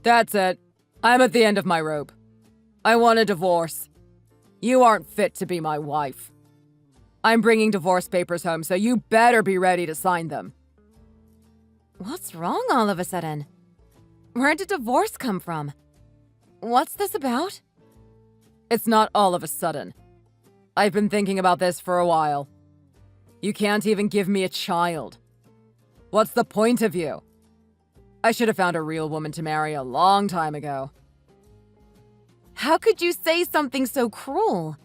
That's it. I'm at the end of my rope. I want a divorce. You aren't fit to be my wife. I'm bringing divorce papers home, so you better be ready to sign them. What's wrong all of a sudden? Where did divorce come from? What's this about? It's not all of a sudden. I've been thinking about this for a while. You can't even give me a child. What's the point of you? I should have found a real woman to marry a long time ago. How could you say something so cruel?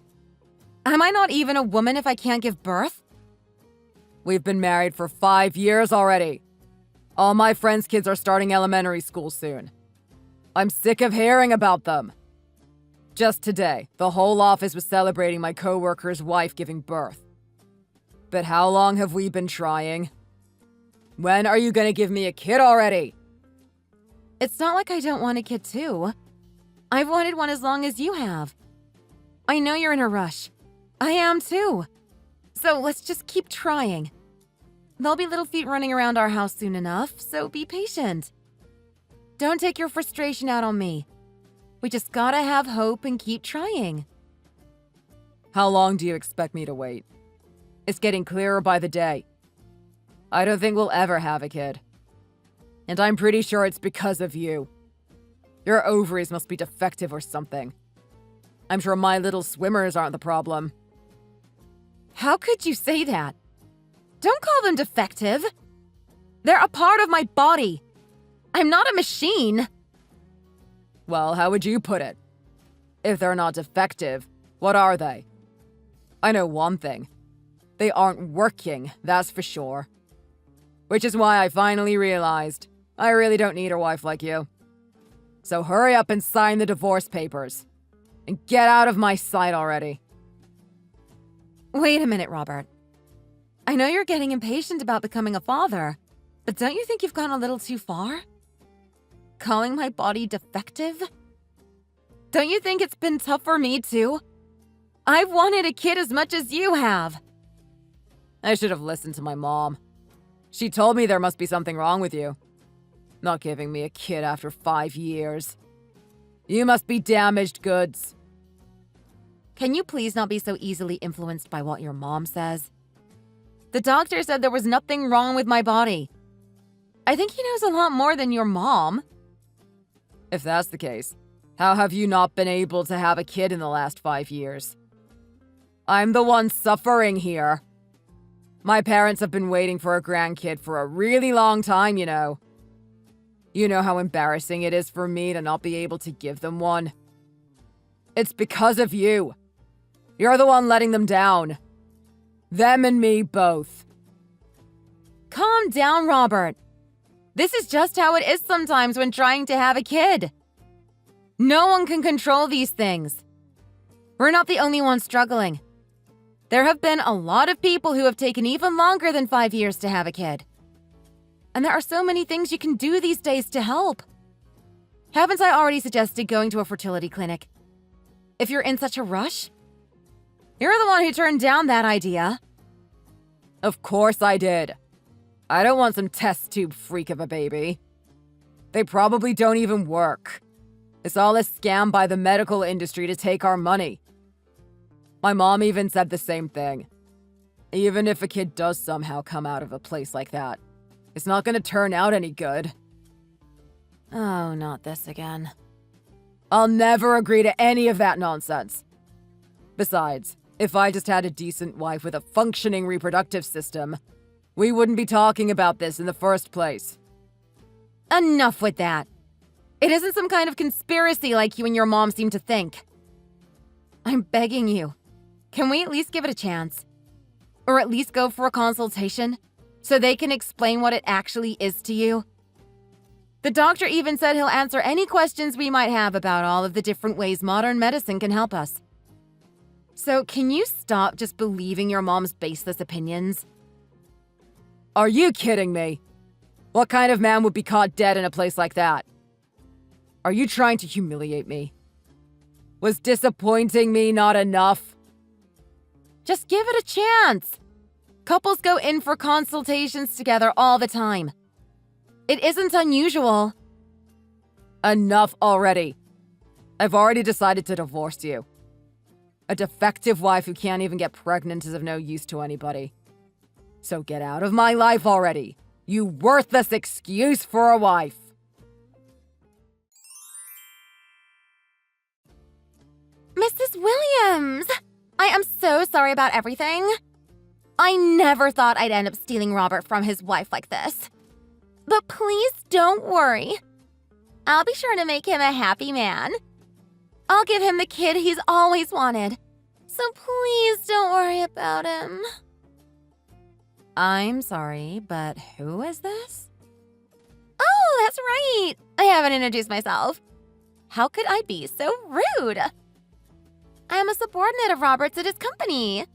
Am I not even a woman if I can't give birth? We've been married for 5 years already. All my friends' kids are starting elementary school soon. I'm sick of hearing about them. Just today, the whole office was celebrating my coworker's wife giving birth. But how long have we been trying? When are you gonna give me a kid already? It's not like I don't want a kid too. I've wanted one as long as you have. I know you're in a rush. I am too. So let's just keep trying. There'll be little feet running around our house soon enough, so be patient. Don't take your frustration out on me. We just gotta have hope and keep trying. How long do you expect me to wait? It's getting clearer by the day. I don't think we'll ever have a kid. And I'm pretty sure it's because of you. Your ovaries must be defective or something. I'm sure my little swimmers aren't the problem. How could you say that? Don't call them defective. They're a part of my body. I'm not a machine. Well, how would you put it? If they're not defective, what are they? I know one thing. They aren't working, that's for sure. Which is why I finally realized I really don't need a wife like you. So hurry up and sign the divorce papers. And get out of my sight already. Wait a minute, Robert. I know you're getting impatient about becoming a father, but don't you think you've gone a little too far? Calling my body defective? Don't you think it's been tough for me too? I've wanted a kid as much as you have. I should have listened to my mom. She told me there must be something wrong with you. Not giving me a kid after 5 years. You must be damaged goods. Can you please not be so easily influenced by what your mom says? The doctor said there was nothing wrong with my body. I think he knows a lot more than your mom. If that's the case, how have you not been able to have a kid in the last 5 years? I'm the one suffering here. My parents have been waiting for a grandkid for a really long time, you know. You know how embarrassing it is for me to not be able to give them one? It's because of you. You're the one letting them down. Them and me both. Calm down, Robert. This is just how it is sometimes when trying to have a kid. No one can control these things. We're not the only ones struggling. There have been a lot of people who have taken even longer than 5 years to have a kid. And there are so many things you can do these days to help. Haven't I already suggested going to a fertility clinic? If you're in such a rush? You're the one who turned down that idea. Of course I did. I don't want some test tube freak of a baby. They probably don't even work. It's all a scam by the medical industry to take our money. My mom even said the same thing. Even if a kid does somehow come out of a place like that, it's not gonna turn out any good. Oh, not this again. I'll never agree to any of that nonsense. Besides, if I just had a decent wife with a functioning reproductive system, we wouldn't be talking about this in the first place. Enough with that. It isn't some kind of conspiracy like you and your mom seem to think. I'm begging you. Can we at least give it a chance? Or at least go for a consultation so they can explain what it actually is to you? The doctor even said he'll answer any questions we might have about all of the different ways modern medicine can help us. So can you stop just believing your mom's baseless opinions? Are you kidding me? What kind of man would be caught dead in a place like that? Are you trying to humiliate me? Was disappointing me not enough? Just give it a chance. Couples go in for consultations together all the time. It isn't unusual. Enough already. I've already decided to divorce you. A defective wife who can't even get pregnant is of no use to anybody. So get out of my life already, you worthless excuse for a wife. Mrs. Williams! I am so sorry about everything. I never thought I'd end up stealing Robert from his wife like this. But please don't worry. I'll be sure to make him a happy man. I'll give him the kid he's always wanted. So please don't worry about him. I'm sorry, but who is this? Oh, that's right. I haven't introduced myself. How could I be so rude? I am a subordinate of Robert's at his company.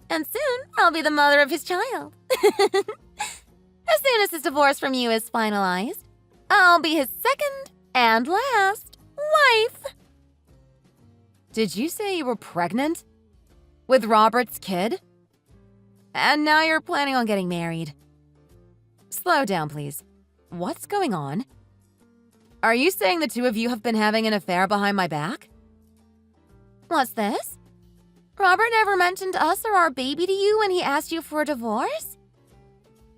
And soon, I'll be the mother of his child. As soon as his divorce from you is finalized, I'll be his second and last wife. Did you say you were pregnant? With Robert's kid? And now you're planning on getting married. Slow down, please. What's going on? Are you saying the two of you have been having an affair behind my back? What's this? Robert never mentioned us or our baby to you when he asked you for a divorce?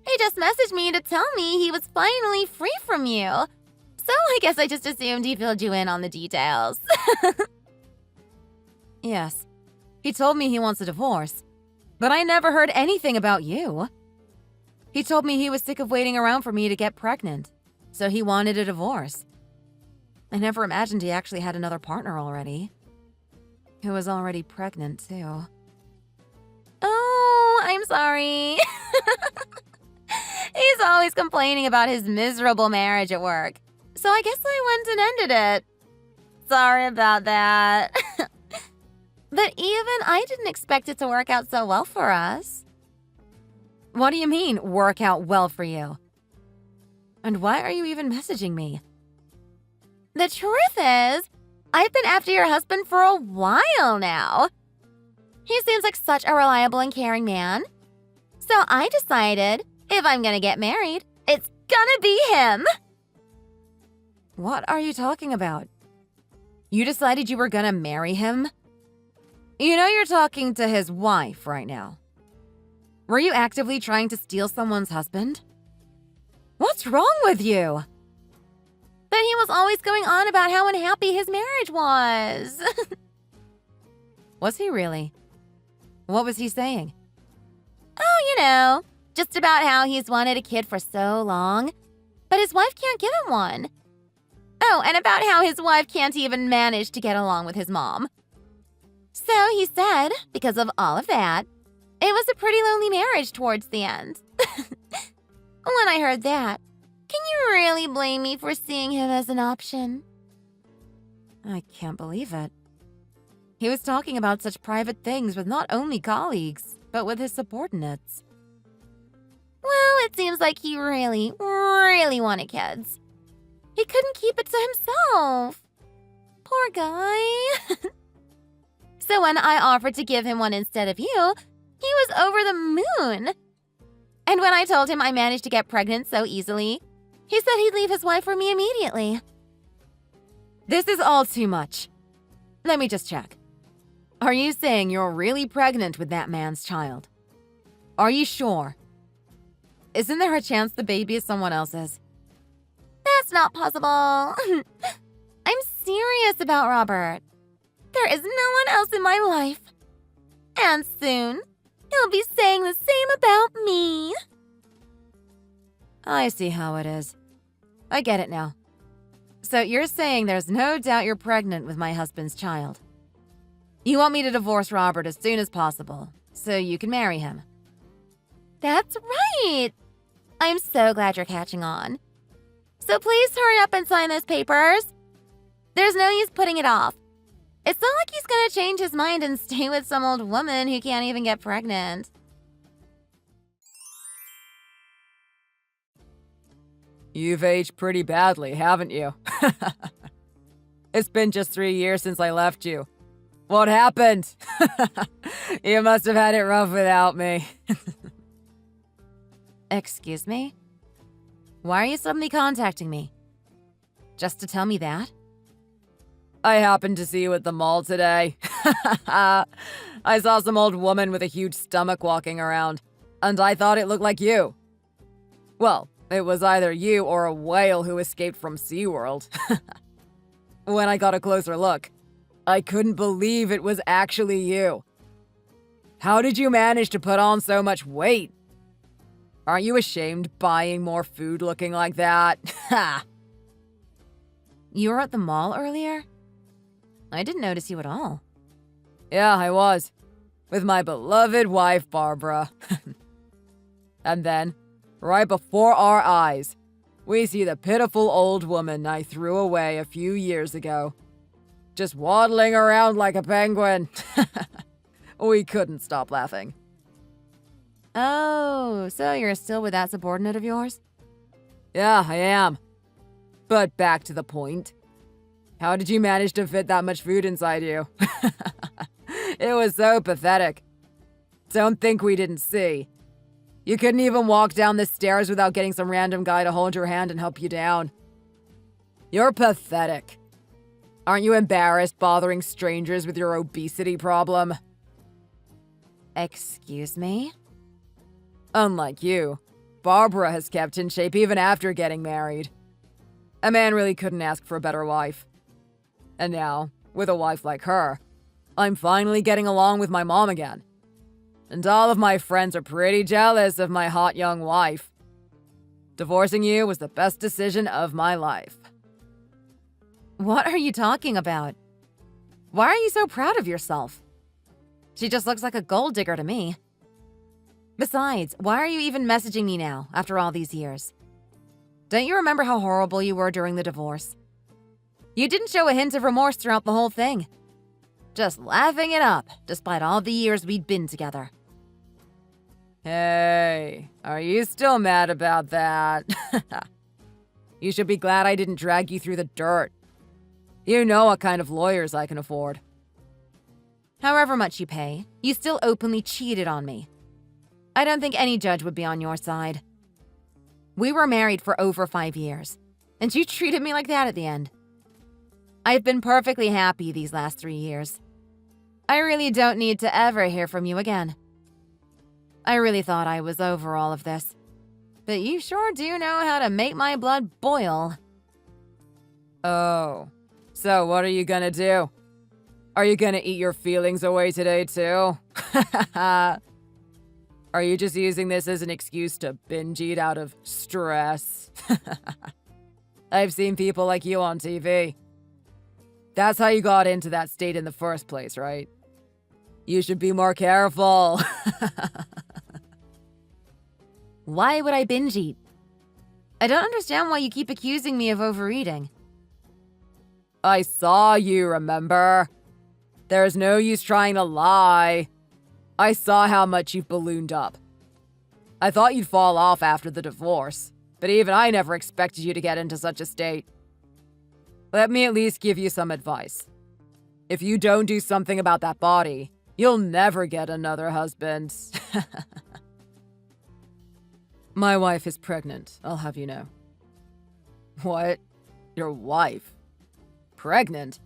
He just messaged me to tell me he was finally free from you. So I guess I just assumed he filled you in on the details. Yes. He told me he wants a divorce. But I never heard anything about you. He told me he was sick of waiting around for me to get pregnant. So he wanted a divorce. I never imagined he actually had another partner already. Who was already pregnant, too. Oh, I'm sorry. He's always complaining about his miserable marriage at work. So I guess I went and ended it. Sorry about that. But even I didn't expect it to work out so well for us. What do you mean, work out well for you? And why are you even messaging me? The truth is, I've been after your husband for a while now. He seems like such a reliable and caring man. So I decided, if I'm gonna get married, it's gonna be him. What are you talking about? You decided you were gonna marry him? You know you're talking to his wife right now. Were you actively trying to steal someone's husband? What's wrong with you? But he was always going on about how unhappy his marriage was. Was he really? What was he saying? Oh, just about how he's wanted a kid for so long, but his wife can't give him one. Oh, and about how his wife can't even manage to get along with his mom. So he said, because of all of that, it was a pretty lonely marriage towards the end. When I heard that, can you really blame me for seeing him as an option? I can't believe it. He was talking about such private things with not only colleagues, but with his subordinates. Well, it seems like he really, really wanted kids. He couldn't keep it to himself. Poor guy. So when I offered to give him one instead of you, he was over the moon. And when I told him I managed to get pregnant so easily, he said he'd leave his wife for me immediately. This is all too much. Let me just check. Are you saying you're really pregnant with that man's child? Are you sure? Isn't there a chance the baby is someone else's? That's not possible. I'm serious about Robert. There is no one else in my life. And soon, he'll be saying the same about me. I see how it is. I get it now. So you're saying there's no doubt you're pregnant with my husband's child. You want me to divorce Robert as soon as possible, so you can marry him. That's right. I'm so glad you're catching on. So please hurry up and sign those papers. There's no use putting it off. It's not like he's gonna change his mind and stay with some old woman who can't even get pregnant. You've aged pretty badly, haven't you? It's been just 3 years since I left you. What happened? You must have had it rough without me. Excuse me? Why are you suddenly contacting me? Just to tell me that? I happened to see you at the mall today. I saw some old woman with a huge stomach walking around, and I thought it looked like you. Well, it was either you or a whale who escaped from SeaWorld. When I got a closer look, I couldn't believe it was actually you. How did you manage to put on so much weight? Aren't you ashamed buying more food looking like that? Ha! You were at the mall earlier? I didn't notice you at all. Yeah, I was. With my beloved wife, Barbara. And then, right before our eyes, we see the pitiful old woman I threw away a few years ago. Just waddling around like a penguin. We couldn't stop laughing. Oh, so you're still with that subordinate of yours? Yeah, I am. But back to the point. How did you manage to fit that much food inside you? It was so pathetic. Don't think we didn't see. You couldn't even walk down the stairs without getting some random guy to hold your hand and help you down. You're pathetic. Aren't you embarrassed bothering strangers with your obesity problem? Excuse me? Unlike you, Barbara has kept in shape even after getting married. A man really couldn't ask for a better wife. And now, with a wife like her, I'm finally getting along with my mom again. And all of my friends are pretty jealous of my hot young wife. Divorcing you was the best decision of my life. What are you talking about? Why are you so proud of yourself? She just looks like a gold digger to me. Besides, why are you even messaging me now, after all these years? Don't you remember how horrible you were during the divorce? You didn't show a hint of remorse throughout the whole thing. Just laughing it up, despite all the years we'd been together. Hey, are you still mad about that? You should be glad I didn't drag you through the dirt. You know what kind of lawyers I can afford. However much you pay, you still openly cheated on me. I don't think any judge would be on your side. We were married for over 5 years, and you treated me like that at the end. I've been perfectly happy these last 3 years. I really don't need to ever hear from you again. I really thought I was over all of this, but you sure do know how to make my blood boil. Oh, so what are you gonna do? Are you gonna eat your feelings away today too? Are you just using this as an excuse to binge eat out of stress? I've seen people like you on TV. That's how you got into that state in the first place, right? You should be more careful. Why would I binge eat? I don't understand why you keep accusing me of overeating. I saw you, remember? There's no use trying to lie. I saw how much you've ballooned up. I thought you'd fall off after the divorce, but even I never expected you to get into such a state. Let me at least give you some advice. If you don't do something about that body, you'll never get another husband. My wife is pregnant, I'll have you know. What? Your wife? Pregnant?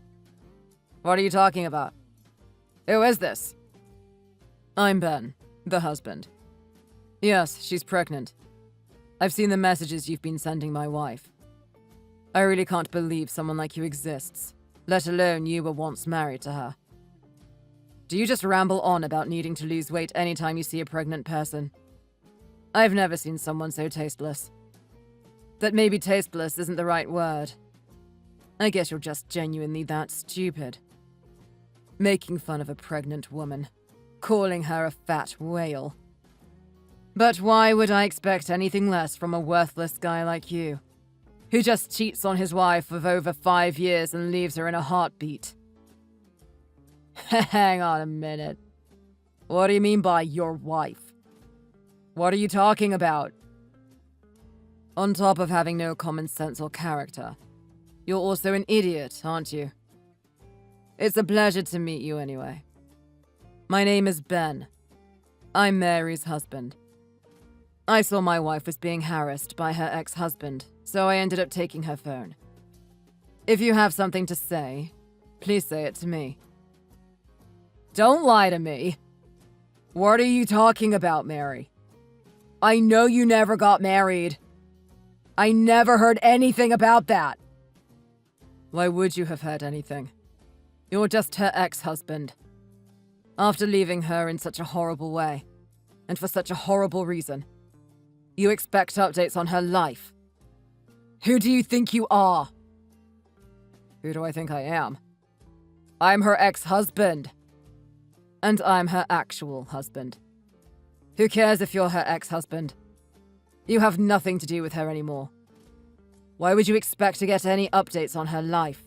What are you talking about? Who is this? I'm Ben, the husband. Yes, she's pregnant. I've seen the messages you've been sending my wife. I really can't believe someone like you exists, let alone you were once married to her. Do you just ramble on about needing to lose weight anytime you see a pregnant person? I've never seen someone so tasteless. But maybe tasteless isn't the right word. I guess you're just genuinely that stupid. Making fun of a pregnant woman, calling her a fat whale. But why would I expect anything less from a worthless guy like you, who just cheats on his wife of over 5 years and leaves her in a heartbeat? Hang on a minute. What do you mean by your wife? What are you talking about? On top of having no common sense or character, you're also an idiot, aren't you? It's a pleasure to meet you anyway. My name is Ben. I'm Mary's husband. I saw my wife was being harassed by her ex-husband, so I ended up taking her phone. If you have something to say, please say it to me. Don't lie to me. What are you talking about, Mary? I know you never got married. I never heard anything about that. Why would you have heard anything? You're just her ex-husband. After leaving her in such a horrible way, and for such a horrible reason, you expect updates on her life. Who do you think you are? Who do I think I am? I'm her ex-husband. And I'm her actual husband. Who cares if you're her ex-husband? You have nothing to do with her anymore. Why would you expect to get any updates on her life?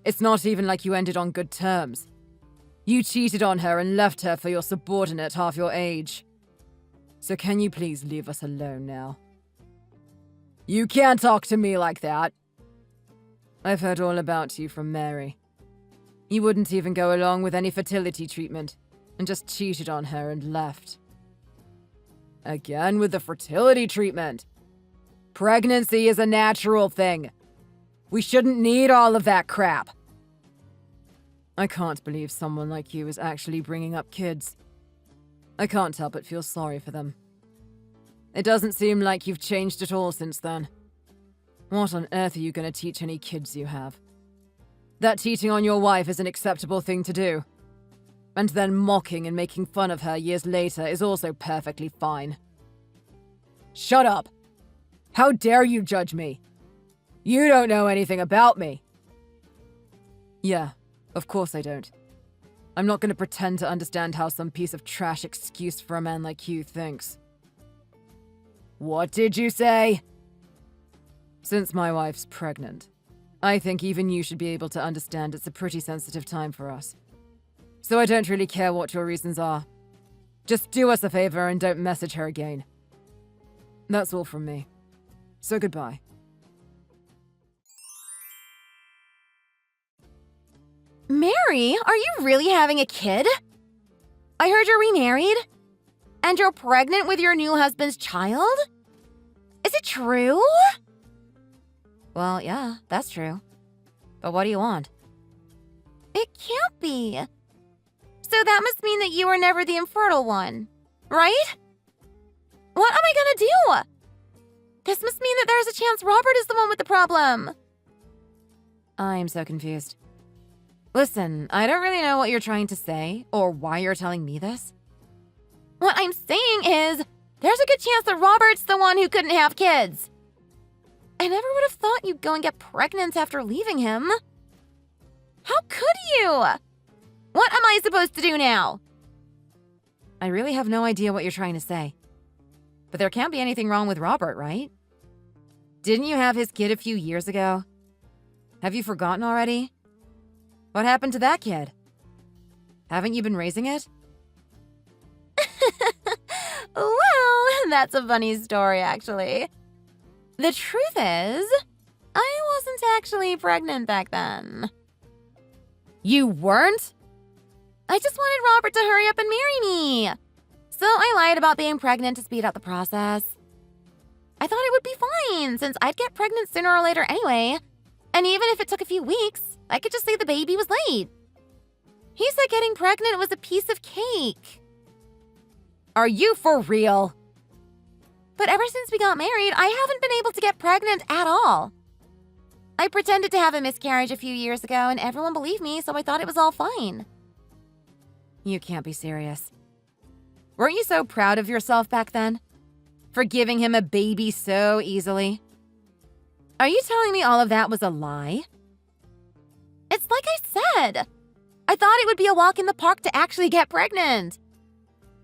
It's not even like you ended on good terms. You cheated on her and left her for your subordinate half your age. So can you please leave us alone now? You can't talk to me like that. I've heard all about you from Mary. You wouldn't even go along with any fertility treatment, and just cheated on her and left. Again with the fertility treatment. Pregnancy is a natural thing. We shouldn't need all of that crap. I can't believe someone like you is actually bringing up kids. I can't help but feel sorry for them. It doesn't seem like you've changed at all since then. What on earth are you going to teach any kids you have? That cheating on your wife is an acceptable thing to do. And then mocking and making fun of her years later is also perfectly fine. Shut up! How dare you judge me? You don't know anything about me. Yeah, of course I don't. I'm not going to pretend to understand how some piece of trash excuse for a man like you thinks. What did you say? Since my wife's pregnant, I think even you should be able to understand it's a pretty sensitive time for us. So I don't really care what your reasons are. Just do us a favor and don't message her again. That's all from me. So goodbye. Mary, are you really having a kid? I heard you're remarried? And you're pregnant with your new husband's child? Is it true? Well, yeah, that's true. But what do you want? It can't be. So that must mean that you were never the infertile one, right? What am I gonna do? This must mean that there's a chance Robert is the one with the problem. I'm so confused. Listen, I don't really know what you're trying to say or why you're telling me this. What I'm saying is, there's a good chance that Robert's the one who couldn't have kids. I never would have thought you'd go and get pregnant after leaving him. How could you? What am I supposed to do now? I really have no idea what you're trying to say. But there can't be anything wrong with Robert, right? Didn't you have his kid a few years ago? Have you forgotten already? What happened to that kid? Haven't you been raising it? Well, that's a funny story, actually. The truth is, I wasn't actually pregnant back then. You weren't? I just wanted Robert to hurry up and marry me. So I lied about being pregnant to speed up the process. I thought it would be fine, since I'd get pregnant sooner or later anyway. And even if it took a few weeks, I could just say the baby was late. He said getting pregnant was a piece of cake. Are you for real? But ever since we got married, I haven't been able to get pregnant at all. I pretended to have a miscarriage a few years ago and everyone believed me, so I thought it was all fine. You can't be serious. Weren't you so proud of yourself back then? For giving him a baby so easily? Are you telling me all of that was a lie? It's like I said. I thought it would be a walk in the park to actually get pregnant.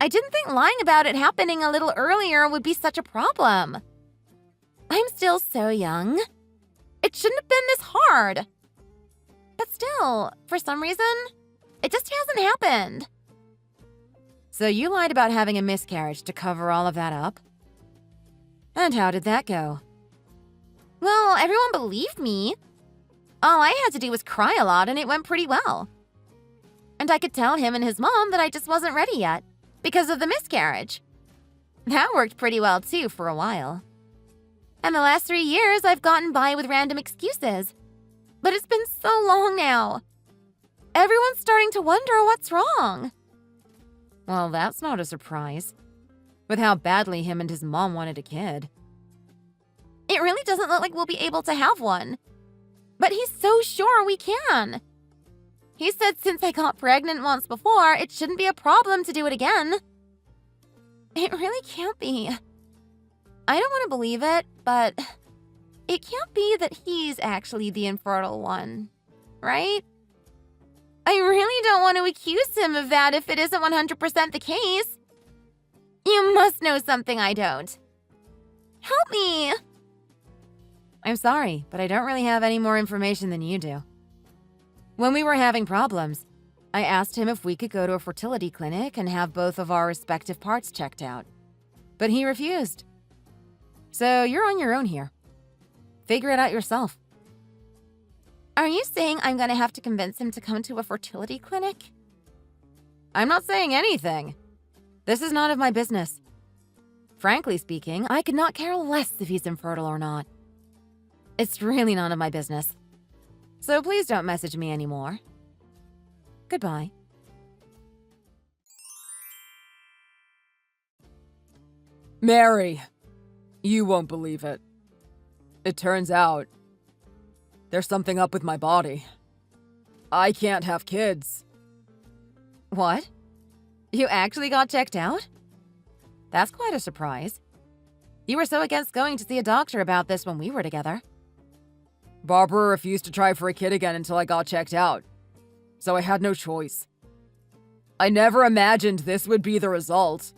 I didn't think lying about it happening a little earlier would be such a problem. I'm still so young. It shouldn't have been this hard. But still, for some reason, it just hasn't happened. So you lied about having a miscarriage to cover all of that up? And how did that go? Well, everyone believed me. All I had to do was cry a lot and it went pretty well. And I could tell him and his mom that I just wasn't ready yet because of the miscarriage. That worked pretty well too for a while. And the last 3 years I've gotten by with random excuses, But it's been so long now. Everyone's starting to wonder what's wrong. Well, that's not a surprise, with how badly him and his mom wanted a kid. It really doesn't look like we'll be able to have one. But he's so sure we can. He said since I got pregnant once before, it shouldn't be a problem to do it again. It really can't be. I don't want to believe it, but it can't be that he's actually the infertile one, right? I really don't want to accuse him of that if it isn't 100% the case. You must know something I don't. Help me! I'm sorry, but I don't really have any more information than you do. When we were having problems, I asked him if we could go to a fertility clinic and have both of our respective parts checked out. But he refused. So you're on your own here. Figure it out yourself. Are you saying I'm gonna have to convince him to come to a fertility clinic? I'm not saying anything. This is none of my business. Frankly speaking, I could not care less if he's infertile or not. It's really none of my business. So please don't message me anymore. Goodbye. Mary, you won't believe it. It turns out there's something up with my body. I can't have kids. What? You actually got checked out? That's quite a surprise. You were so against going to see a doctor about this when we were together. Barbara refused to try for a kid again until I got checked out, so I had no choice. I never imagined this would be the result.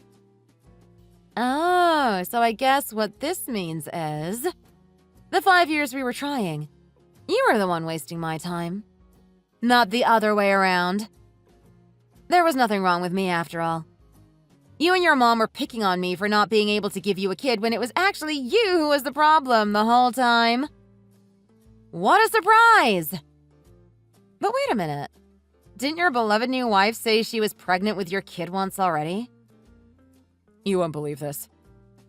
Oh, so I guess what this means is the 5 years we were trying, you were the one wasting my time, not the other way around. There was nothing wrong with me after all. You and your mom were picking on me for not being able to give you a kid when it was actually you who was the problem the whole time. What a surprise! But wait a minute. Didn't your beloved new wife say she was pregnant with your kid once already? You won't believe this.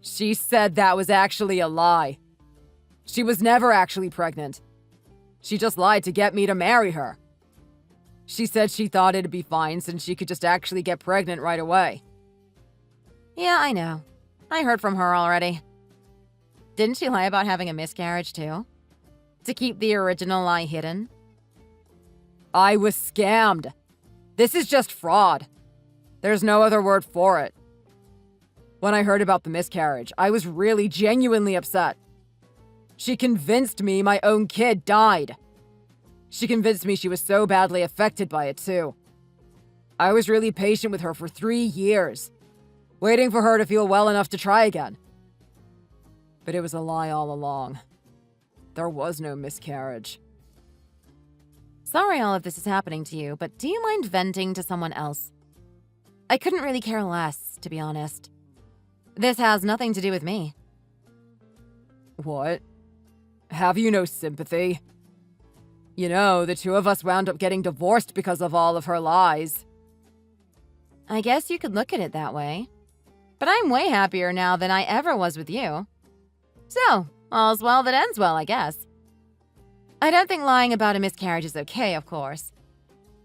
She said that was actually a lie. She was never actually pregnant. She just lied to get me to marry her. She said she thought it'd be fine since she could just actually get pregnant right away. Yeah, I know. I heard from her already. Didn't she lie about having a miscarriage too? To keep the original lie hidden? I was scammed. This is just fraud. There's no other word for it. When I heard about the miscarriage, I was really genuinely upset. She convinced me my own kid died. She convinced me she was so badly affected by it too. I was really patient with her for 3 years, waiting for her to feel well enough to try again. But it was a lie all along. There was no miscarriage. Sorry all of this is happening to you, but do you mind venting to someone else? I couldn't really care less, to be honest. This has nothing to do with me. What? Have you no sympathy? You know, the two of us wound up getting divorced because of all of her lies. I guess you could look at it that way. But I'm way happier now than I ever was with you. So, all's well that ends well, I guess. I don't think lying about a miscarriage is okay, of course.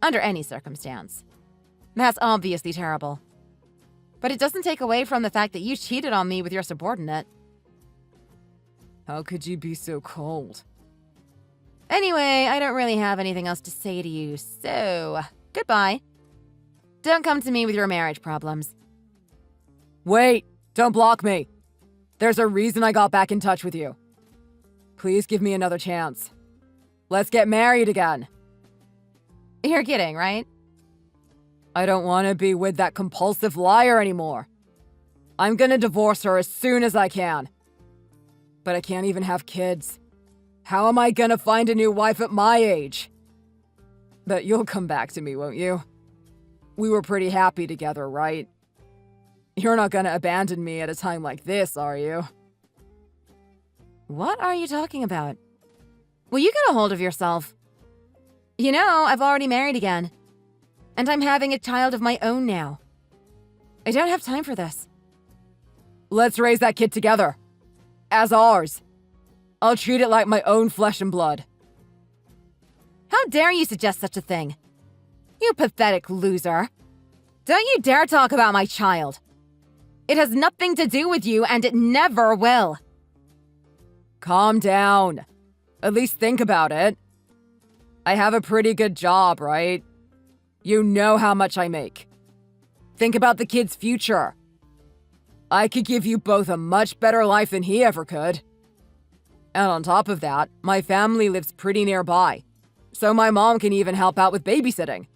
Under any circumstance. That's obviously terrible. But it doesn't take away from the fact that you cheated on me with your subordinate. How could you be so cold? Anyway, I don't really have anything else to say to you, so goodbye. Don't come to me with your marriage problems. Wait, don't block me. There's a reason I got back in touch with you. Please give me another chance. Let's get married again. You're kidding, right? I don't want to be with that compulsive liar anymore. I'm gonna divorce her as soon as I can. But I can't even have kids. How am I gonna find a new wife at my age? But you'll come back to me, won't you? We were pretty happy together, right? You're not gonna abandon me at a time like this, are you? What are you talking about? Will you get a hold of yourself? You know, I've already married again. And I'm having a child of my own now. I don't have time for this. Let's raise that kid together. As ours. I'll treat it like my own flesh and blood. How dare you suggest such a thing? You pathetic loser. Don't you dare talk about my child. It has nothing to do with you, and it never will. Calm down. At least think about it. I have a pretty good job, right? You know how much I make. Think about the kid's future. I could give you both a much better life than he ever could. And on top of that, my family lives pretty nearby, so my mom can even help out with babysitting.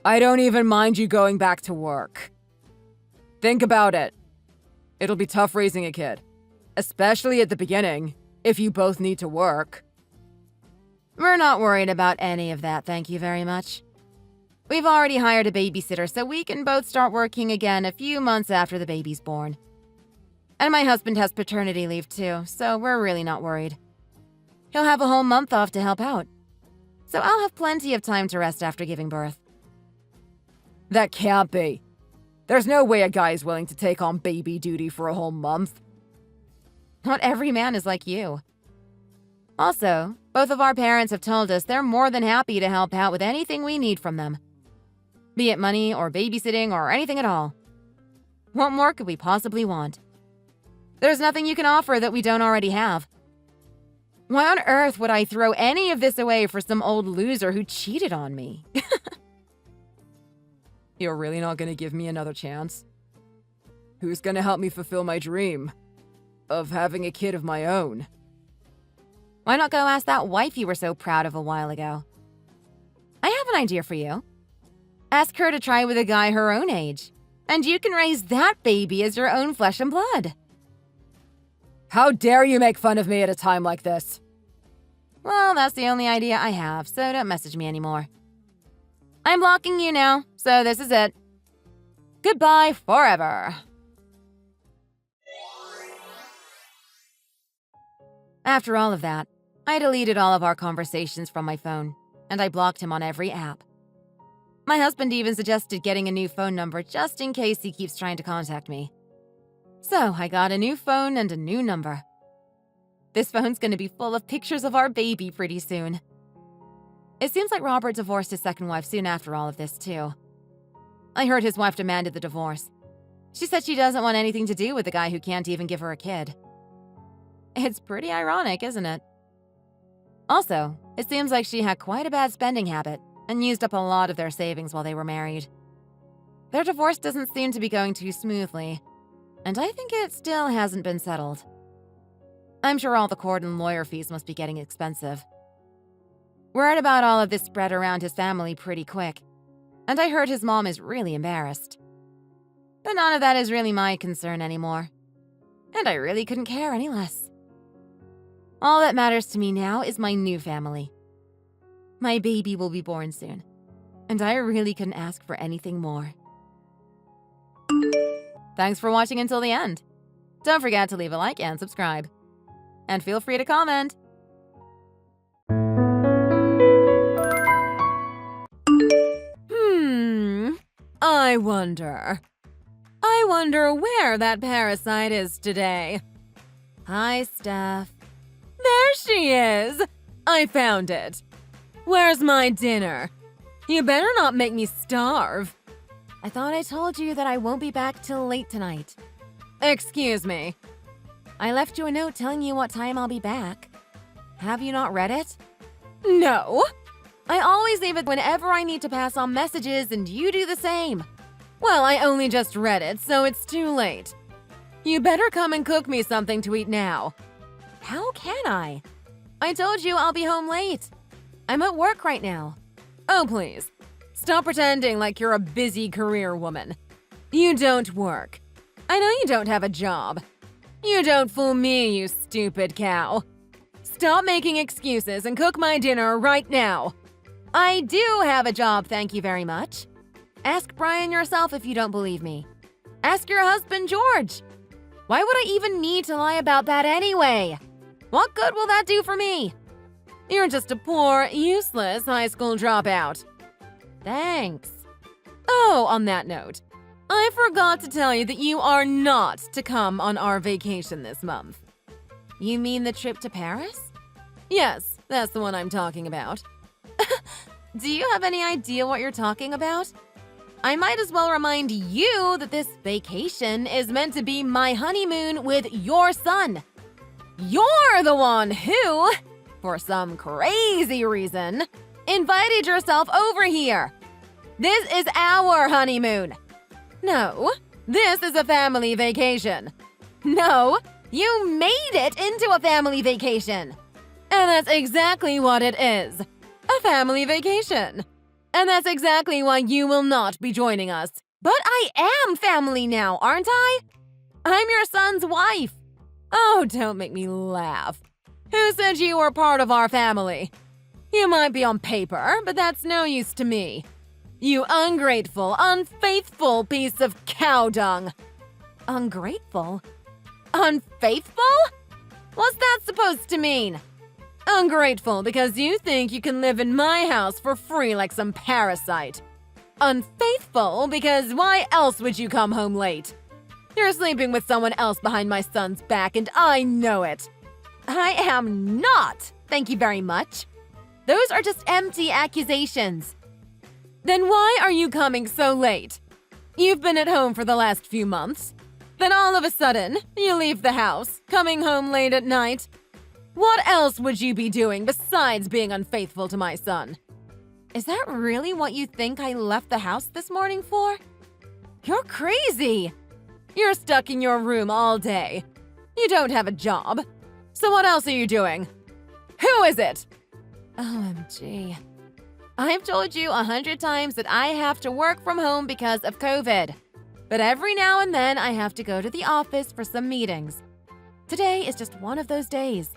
I don't even mind you going back to work. Think about it. It'll be tough raising a kid, especially at the beginning, if you both need to work. We're not worried about any of that, thank you very much. We've already hired a babysitter, so we can both start working again a few months after the baby's born. And my husband has paternity leave too, so we're really not worried. He'll have a whole month off to help out. So I'll have plenty of time to rest after giving birth. That can't be. There's no way a guy is willing to take on baby duty for a whole month. Not every man is like you. Also, both of our parents have told us they're more than happy to help out with anything we need from them. Be it money or babysitting or anything at all. What more could we possibly want? There's nothing you can offer that we don't already have. Why on earth would I throw any of this away for some old loser who cheated on me? You're really not gonna give me another chance? Who's gonna help me fulfill my dream of having a kid of my own? Why not go ask that wife you were so proud of a while ago? I have an idea for you. Ask her to try with a guy her own age, and you can raise that baby as your own flesh and blood. How dare you make fun of me at a time like this? Well, that's the only idea I have, so don't message me anymore. I'm blocking you now, so this is it. Goodbye forever. After all of that, I deleted all of our conversations from my phone, and I blocked him on every app. My husband even suggested getting a new phone number just in case he keeps trying to contact me. So I got a new phone and a new number. This phone's gonna be full of pictures of our baby pretty soon. It seems like Robert divorced his second wife soon after all of this, too. I heard his wife demanded the divorce. She said she doesn't want anything to do with the guy who can't even give her a kid. It's pretty ironic, isn't it? Also, it seems like she had quite a bad spending habit and used up a lot of their savings while they were married. Their divorce doesn't seem to be going too smoothly, and I think it still hasn't been settled. I'm sure all the court and lawyer fees must be getting expensive. Word about all of this spread around his family pretty quick, and I heard his mom is really embarrassed. But none of that is really my concern anymore, and I really couldn't care any less. All that matters to me now is my new family. My baby will be born soon, and I really couldn't ask for anything more. Thanks for watching until the end. Don't forget to leave a like and subscribe. And feel free to comment. I wonder where that parasite is today. Hi, Steph. There she is! I found it. Where's my dinner? You better not make me starve. I thought I told you that I won't be back till late tonight. Excuse me. I left you a note telling you what time I'll be back. Have you not read it? No. I always leave it whenever I need to pass on messages, and you do the same. Well, I only just read it, so it's too late. You better come and cook me something to eat now. How can I? I told you I'll be home late. I'm at work right now. Oh, please. Stop pretending like you're a busy career woman. You don't work. I know you don't have a job. You don't fool me, you stupid cow. Stop making excuses and cook my dinner right now. I do have a job, thank you very much. Ask Brian yourself if you don't believe me. Ask your husband, George. Why would I even need to lie about that anyway? What good will that do for me? You're just a poor, useless high school dropout. Thanks. Oh, on that note, I forgot to tell you that you are not to come on our vacation this month. You mean the trip to Paris? Yes, that's the one I'm talking about. Do you have any idea what you're talking about? I might as well remind you that this vacation is meant to be my honeymoon with your son. You're the one who, for some crazy reason, invited yourself over here. This is our honeymoon. No, this is a family vacation. No, you made it into a family vacation. And that's exactly what it is. A family vacation. And that's exactly why you will not be joining us. But I am family now, aren't I? I'm your son's wife. Oh, don't make me laugh. Who said you were part of our family? You might be on paper, but that's no use to me. You ungrateful, unfaithful piece of cow dung. Ungrateful? Unfaithful? What's that supposed to mean? Ungrateful because you think you can live in my house for free like some parasite. Unfaithful because why else would you come home late? You're sleeping with someone else behind my son's back and I know it. I am not, thank you very much. Those are just empty accusations. Then why are you coming so late? You've been at home for the last few months. Then all of a sudden, you leave the house, coming home late at night. What else would you be doing besides being unfaithful to my son? Is that really what you think I left the house this morning for? You're crazy! You're stuck in your room all day. You don't have a job. So what else are you doing? Who is it? OMG. I've told you 100 times that I have to work from home because of COVID. But every now and then I have to go to the office for some meetings. Today is just one of those days.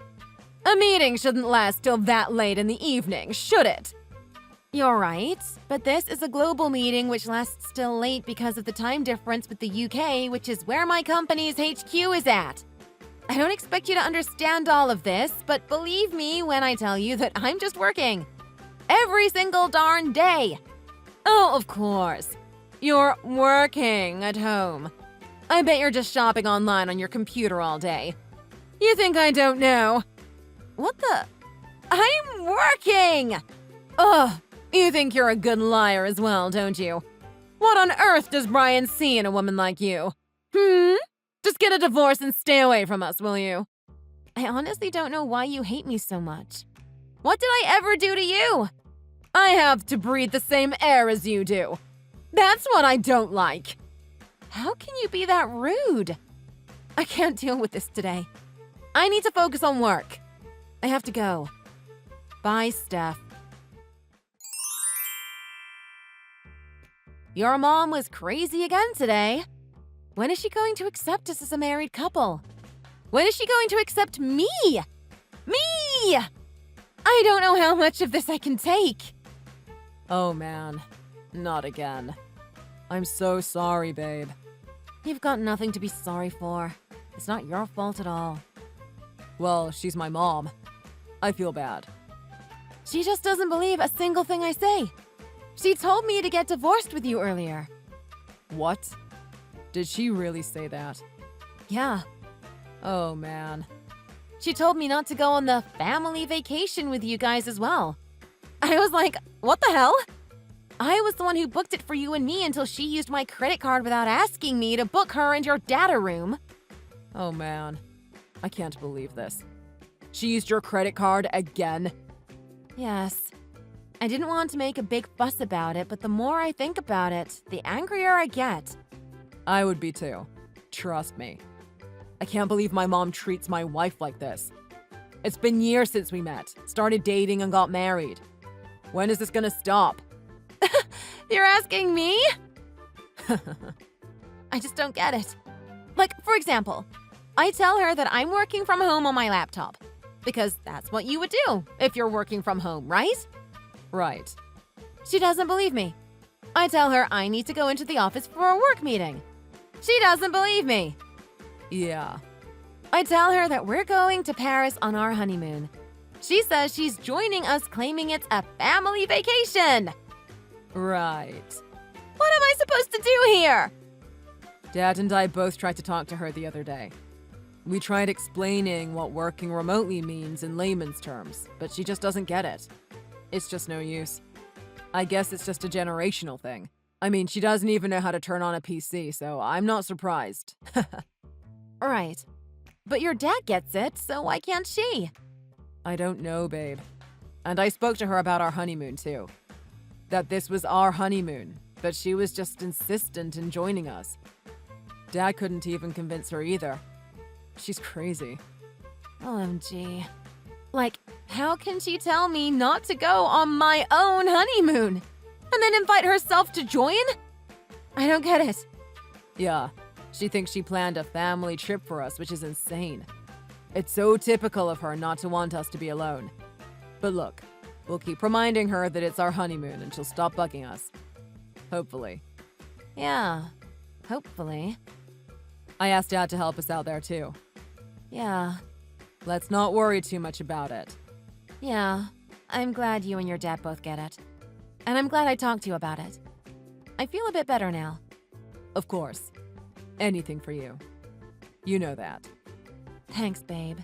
A meeting shouldn't last till that late in the evening, should it? You're right, but this is a global meeting which lasts till late because of the time difference with the UK, which is where my company's HQ is at. I don't expect you to understand all of this, but believe me when I tell you that I'm just working. Every single darn day. Oh, of course. You're working at home. I bet you're just shopping online on your computer all day. You think I don't know? What the? I'm working! Ugh, you think you're a good liar as well, don't you? What on earth does Brian see in a woman like you? Just get a divorce and stay away from us, will you? I honestly don't know why you hate me so much. What did I ever do to you? I have to breathe the same air as you do. That's what I don't like. How can you be that rude? I can't deal with this today. I need to focus on work. I have to go. Bye, Steph. Your mom was crazy again today. When is she going to accept us as a married couple? When is she going to accept me? Me! I don't know how much of this I can take. Oh man, not again. I'm so sorry, babe. You've got nothing to be sorry for. It's not your fault at all. Well, she's my mom. I feel bad. She just doesn't believe a single thing I say. She told me to get divorced with you earlier. What? Did she really say that? Yeah. Oh man. She told me not to go on the family vacation with you guys as well. I was like, what the hell? I was the one who booked it for you and me until she used my credit card without asking me to book her and your data room. Oh man. I can't believe this. She used your credit card again? Yes. I didn't want to make a big fuss about it, but the more I think about it, the angrier I get. I would be too. Trust me. I can't believe my mom treats my wife like this. It's been years since we met, started dating and got married. When is this gonna stop? You're asking me? I just don't get it. Like, for example, I tell her that I'm working from home on my laptop. Because that's what you would do if you're working from home, right? Right. She doesn't believe me. I tell her I need to go into the office for a work meeting. She doesn't believe me. Yeah. I tell her that we're going to Paris on our honeymoon. She says she's joining us, claiming it's a family vacation. Right. What am I supposed to do here? Dad and I both tried to talk to her the other day. We tried explaining what working remotely means in layman's terms, but she just doesn't get it. It's just no use. I guess it's just a generational thing. I mean, she doesn't even know how to turn on a PC, so I'm not surprised. Right. But your dad gets it, so why can't she? I don't know, babe. And I spoke to her about our honeymoon, too. That this was our honeymoon, but she was just insistent in joining us. Dad couldn't even convince her either. She's crazy. OMG. Like, how can she tell me not to go on my own honeymoon? And then invite herself to join? I don't get it. Yeah, she thinks she planned a family trip for us, which is insane. It's so typical of her not to want us to be alone. But look, we'll keep reminding her that it's our honeymoon and she'll stop bugging us. Hopefully. Yeah, hopefully. I asked Dad to help us out there too. Yeah. Let's not worry too much about it. Yeah, I'm glad you and your dad both get it. And I'm glad I talked to you about it. I feel a bit better now. Of course. Anything for you. You know that. Thanks, babe.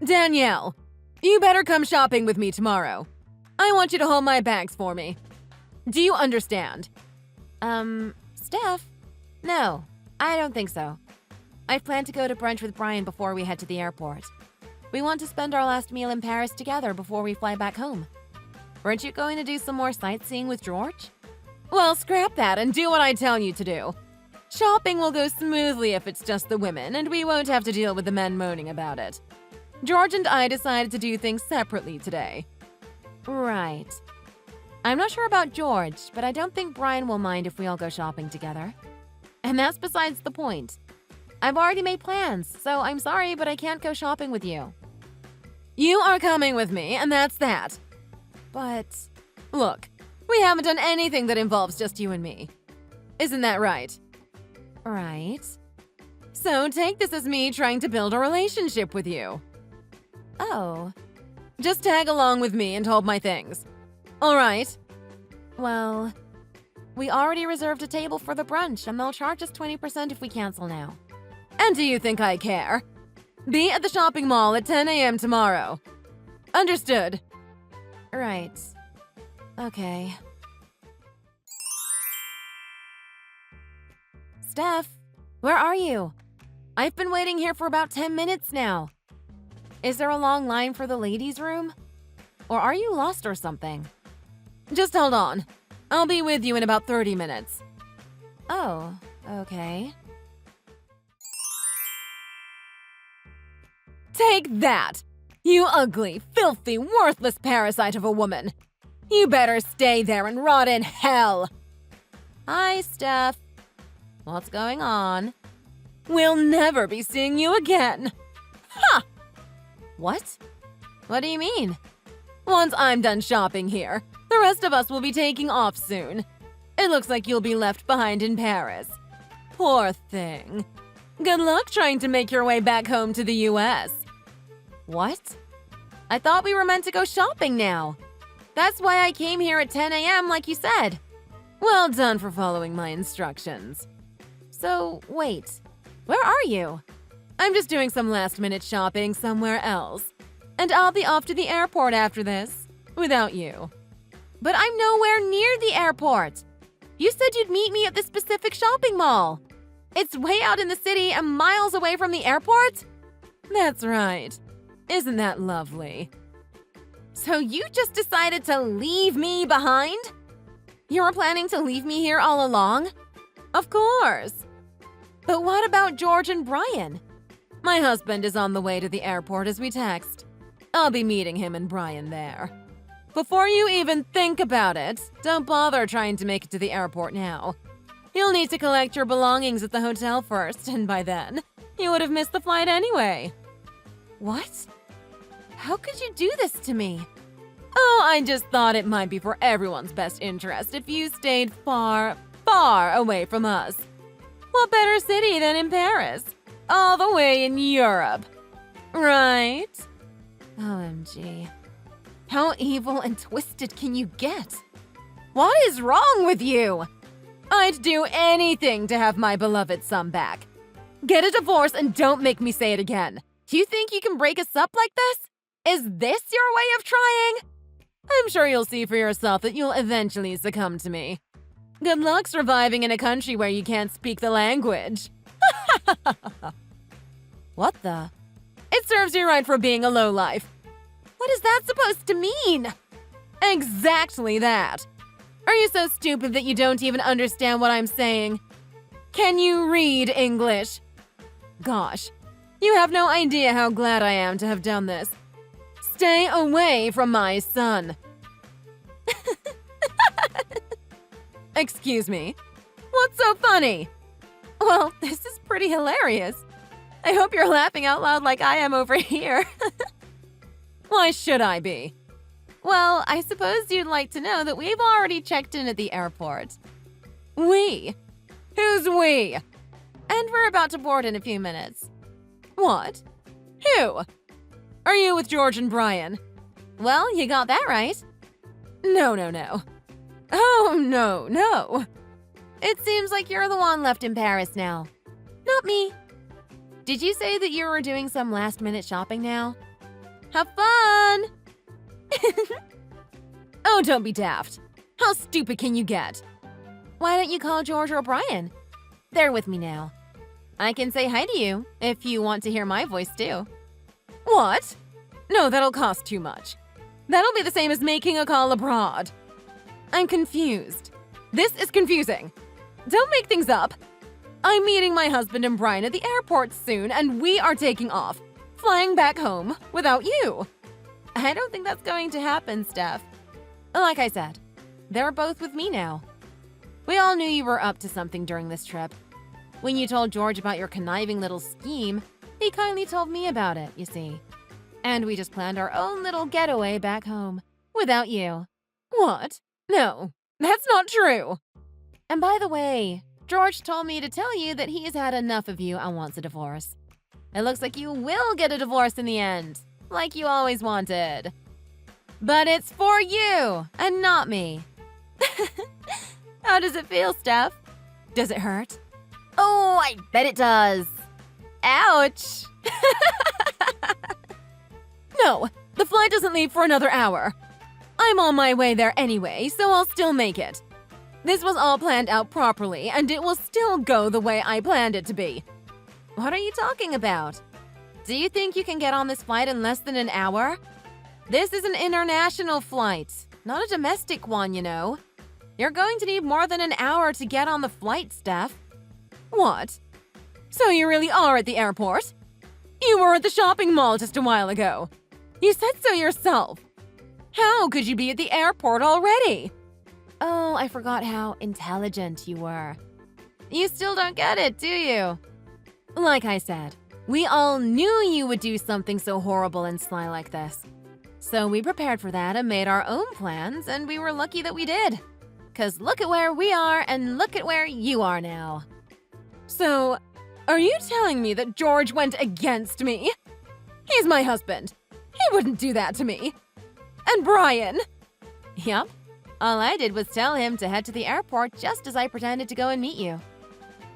Danielle, you better come shopping with me tomorrow. I want you to hold my bags for me. Do you understand? Steph? No, I don't think so. I've planned to go to brunch with Brian before we head to the airport. We want to spend our last meal in Paris together before we fly back home. Weren't you going to do some more sightseeing with George? Well, scrap that and do what I tell you to do. Shopping will go smoothly if it's just the women, and we won't have to deal with the men moaning about it. George and I decided to do things separately today. Right. I'm not sure about George, but I don't think Brian will mind if we all go shopping together. And that's besides the point. I've already made plans, so I'm sorry, but I can't go shopping with you. You are coming with me, and that's that. But look, we haven't done anything that involves just you and me. Isn't that right? Right. So take this as me trying to build a relationship with you. Oh. Just tag along with me and hold my things. All right? Well, we already reserved a table for the brunch, and they'll charge us 20% if we cancel now. And do you think I care? Be at the shopping mall at 10 a.m. tomorrow. Understood? Right. Okay. Steph, where are you? I've been waiting here for about 10 minutes now. Is there a long line for the ladies' room? Or are you lost or something? Just hold on. I'll be with you in about 30 minutes. Oh, okay. Take that! You ugly, filthy, worthless parasite of a woman! You better stay there and rot in hell! Hi, Steph. What's going on? We'll never be seeing you again! Ha! What? What do you mean? Once I'm done shopping here, the rest of us will be taking off soon. It looks like you'll be left behind in Paris. Poor thing. Good luck trying to make your way back home to the US. What? I thought we were meant to go shopping now. That's why I came here at 10 a.m. like you said. Well done for following my instructions. So, wait. Where are you? I'm just doing some last-minute shopping somewhere else. And I'll be off to the airport after this, without you. But I'm nowhere near the airport. You said you'd meet me at this specific shopping mall. It's way out in the city and miles away from the airport? That's right. Isn't that lovely? So you just decided to leave me behind? You were planning to leave me here all along? Of course. But what about George and Brian? My husband is on the way to the airport as we text. I'll be meeting him and Brian there. Before you even think about it, don't bother trying to make it to the airport now. You'll need to collect your belongings at the hotel first, and by then, you would have missed the flight anyway. What? How could you do this to me? Oh, I just thought it might be for everyone's best interest if you stayed far, far away from us. What better city than in Paris? All the way in Europe. Right? OMG. How evil and twisted can you get? What is wrong with you? I'd do anything to have my beloved son back. Get a divorce and don't make me say it again. Do you think you can break us up like this? Is this your way of trying? I'm sure you'll see for yourself that you'll eventually succumb to me. Good luck surviving in a country where you can't speak the language. What the? It serves you right for being a lowlife. What is that supposed to mean? Exactly that. Are you so stupid that you don't even understand what I'm saying? Can you read English? Gosh, you have no idea how glad I am to have done this. Stay away from my son. Excuse me. What's so funny? Well, this is pretty hilarious. I hope you're laughing out loud like I am over here. Why should I be? Well, I suppose you'd like to know that we've already checked in at the airport. We? Who's we? And we're about to board in a few minutes. What? Who? Are you with George and Brian? Well, you got that right. No. Oh, no. It seems like you're the one left in Paris now. Not me. Did you say that you were doing some last-minute shopping now? Have fun! Oh, don't be daft. How stupid can you get? Why don't you call George or Brian? They're with me now. I can say hi to you if you want to hear my voice too. What? No, that'll cost too much. That'll be the same as making a call abroad. I'm confused. This is confusing. Don't make things up. I'm meeting my husband and Brian at the airport soon, and we are taking off, flying back home without you. I don't think that's going to happen, Steph. Like I said, they're both with me now. We all knew you were up to something during this trip. When you told George about your conniving little scheme, he kindly told me about it, you see. And we just planned our own little getaway back home, without you. What? No, that's not true. And by the way, George told me to tell you that he's had enough of you and wants a divorce. It looks like you will get a divorce in the end, like you always wanted. But it's for you, and not me. How does it feel, Steph? Does it hurt? Oh, I bet it does. Ouch! No, the flight doesn't leave for another hour. I'm on my way there anyway, so I'll still make it. This was all planned out properly, and it will still go the way I planned it to be. What are you talking about? Do you think you can get on this flight in less than an hour? This is an international flight, not a domestic one, you know. You're going to need more than an hour to get on the flight, Steph. What? So you really are at the airport? You were at the shopping mall just a while ago. You said so yourself. How could you be at the airport already? Oh, I forgot how intelligent you were. You still don't get it, do you? Like I said, we all knew you would do something so horrible and sly like this. So we prepared for that and made our own plans, and we were lucky that we did. 'Cause look at where we are and look at where you are now. So, are you telling me that George went against me? He's my husband. He wouldn't do that to me. And Brian? Yep. All I did was tell him to head to the airport just as I pretended to go and meet you.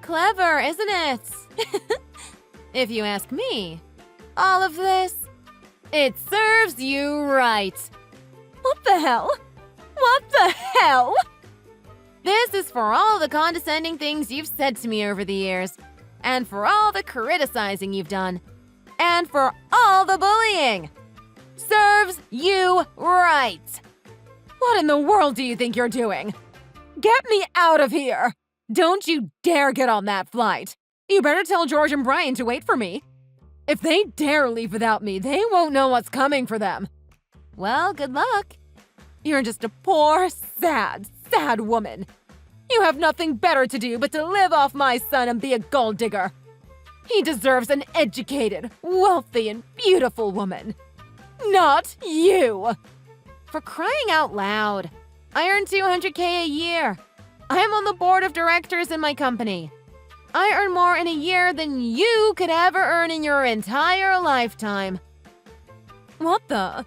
Clever, isn't it? If you ask me, all of this, it serves you right. What the hell? What the hell? This is for all the condescending things you've said to me over the years, and for all the criticizing you've done, and for all the bullying. Serves you right. What in the world do you think you're doing? Get me out of here! Don't you dare get on that flight. You better tell George and Brian to wait for me. If they dare leave without me, they won't know what's coming for them. Well, good luck. You're just a poor, sad woman. You have nothing better to do but to live off my son and be a gold digger. He deserves an educated, wealthy, and beautiful woman. Not you! For crying out loud. I earn $200K a year. I'm on the board of directors in my company. I earn more in a year than you could ever earn in your entire lifetime. What the?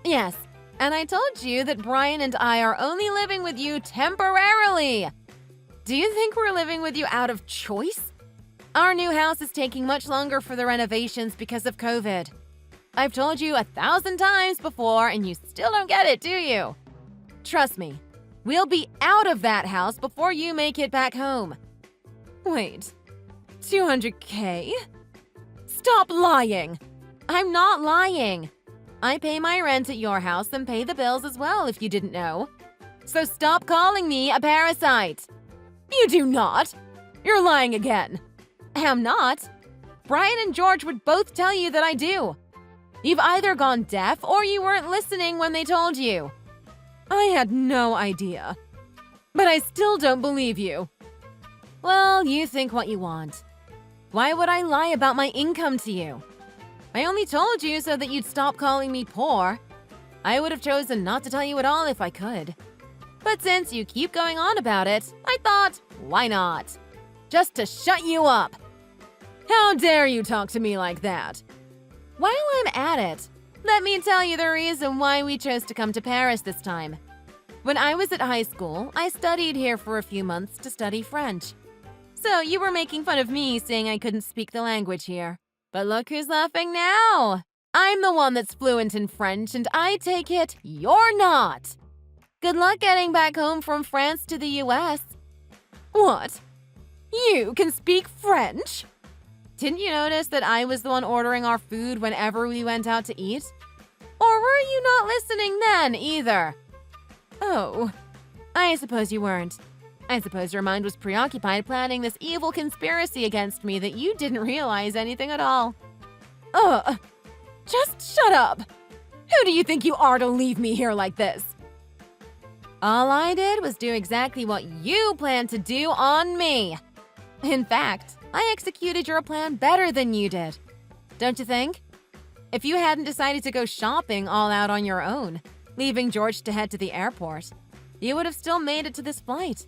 Yes, and I told you that Brian and I are only living with you temporarily. Do you think we're living with you out of choice? Our new house is taking much longer for the renovations because of COVID. I've told you 1,000 times before and you still don't get it, do you? Trust me, we'll be out of that house before you make it back home. Wait, 200K? Stop lying! I'm not lying. I pay my rent at your house and pay the bills as well, if you didn't know. So stop calling me a parasite. You do not. You're lying again. I'm not. Brian and George would both tell you that I do. You've either gone deaf or you weren't listening when they told you. I had no idea. But I still don't believe you. Well, you think what you want. Why would I lie about my income to you? I only told you so that you'd stop calling me poor. I would have chosen not to tell you at all if I could. But since you keep going on about it, I thought, why not? Just to shut you up. How dare you talk to me like that? While I'm at it, let me tell you the reason why we chose to come to Paris this time. When I was at high school, I studied here for a few months to study French. So you were making fun of me saying I couldn't speak the language here. But look who's laughing now. I'm the one that's fluent in French, and I take it you're not. Good luck getting back home from France to the US. What? You can speak French? Didn't you notice that I was the one ordering our food whenever we went out to eat? Or were you not listening then either? Oh, I suppose you weren't. I suppose your mind was preoccupied planning this evil conspiracy against me that you didn't realize anything at all. Just shut up. Who do you think you are to leave me here like this? All I did was do exactly what you planned to do on me. In fact, I executed your plan better than you did. Don't you think? If you hadn't decided to go shopping all out on your own, leaving George to head to the airport, you would have still made it to this flight.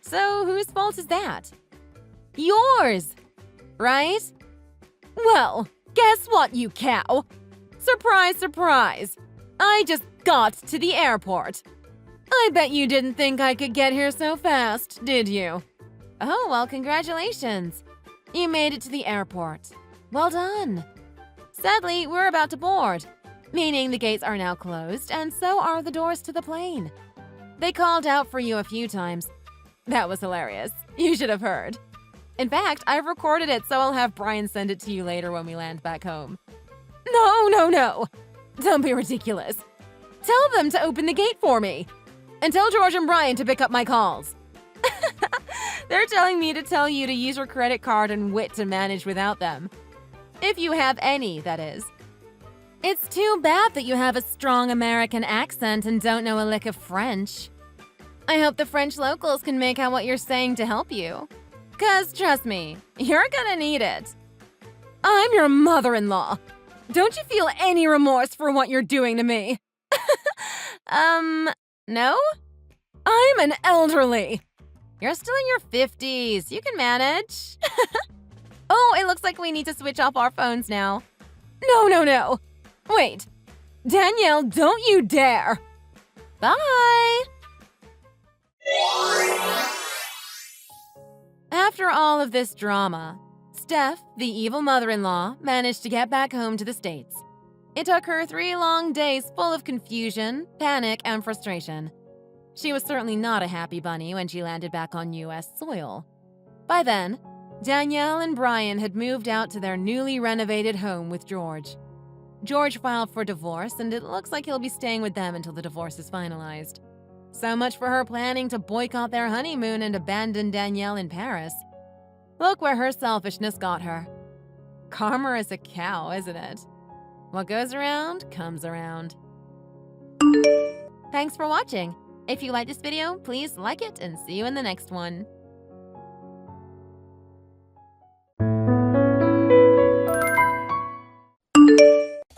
So whose fault is that? Yours, right? Well, guess what, you cow? Surprise, surprise. I just got to the airport. I bet you didn't think I could get here so fast, did you? Oh, well, congratulations. You made it to the airport. Well done. Sadly, we're about to board, meaning the gates are now closed, and so are the doors to the plane. They called out for you a few times. That was hilarious. You should have heard. In fact, I've recorded it, so I'll have Brian send it to you later when we land back home. No. Don't be ridiculous. Tell them to open the gate for me. And tell George and Brian to pick up my calls. They're telling me to tell you to use your credit card and wit to manage without them. If you have any, that is. It's too bad that you have a strong American accent and don't know a lick of French. I hope the French locals can make out what you're saying to help you. 'Cause trust me, you're gonna need it. I'm your mother-in-law. Don't you feel any remorse for what you're doing to me? No? I'm an elderly. You're still in your 50s. You can manage. Oh, it looks like we need to switch off our phones now. No. Wait. Danielle, don't you dare. Bye. After all of this drama, Steph, the evil mother-in-law, managed to get back home to the States. It took her 3 long days full of confusion, panic, and frustration. She was certainly not a happy bunny when she landed back on US soil. By then, Danielle and Brian had moved out to their newly renovated home with George. George filed for divorce, and it looks like he'll be staying with them until the divorce is finalized. So much for her planning to boycott their honeymoon and abandon Danielle in Paris. Look where her selfishness got her. Karma is a cow, isn't it? What goes around, comes around. Thanks for watching. If you like this video, please like it and see you in the next one.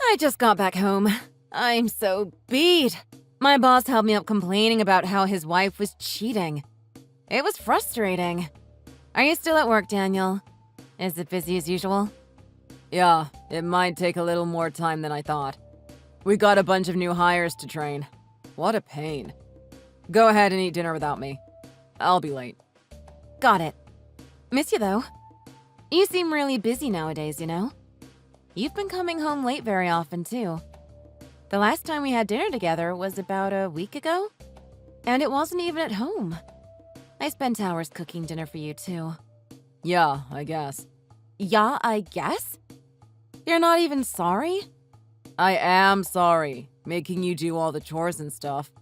I just got back home. I'm so beat. My boss held me up complaining about how his wife was cheating. It was frustrating. Are you still at work, Daniel? Is it busy as usual? Yeah, it might take a little more time than I thought. We got a bunch of new hires to train. What a pain. Go ahead and eat dinner without me. I'll be late. Got it. Miss you, though. You seem really busy nowadays, you know? You've been coming home late very often, too. The last time we had dinner together was about a week ago, and it wasn't even at home. I spent hours cooking dinner for you, too. Yeah, I guess. Yeah, I guess? You're not even sorry? I am sorry, making you do all the chores and stuff.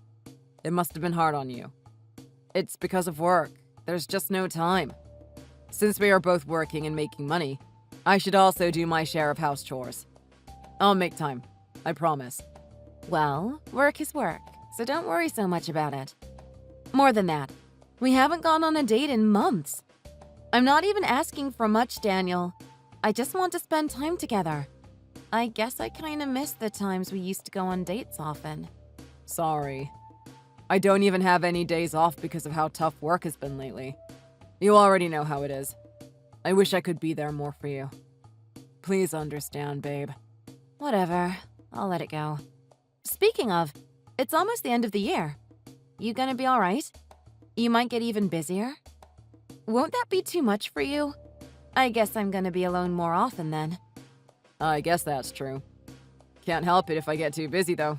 It must have been hard on you. It's because of work. There's just no time. Since we are both working and making money, I should also do my share of house chores. I'll make time. I promise. Well, work is work, so don't worry so much about it. More than that, we haven't gone on a date in months. I'm not even asking for much, Daniel. I just want to spend time together. I guess I kinda miss the times we used to go on dates often. Sorry. I don't even have any days off because of how tough work has been lately. You already know how it is. I wish I could be there more for you. Please understand, babe. Whatever. I'll let it go. Speaking of, it's almost the end of the year. You gonna be alright? You might get even busier. Won't that be too much for you? I guess I'm gonna be alone more often then. I guess that's true. Can't help it if I get too busy, though.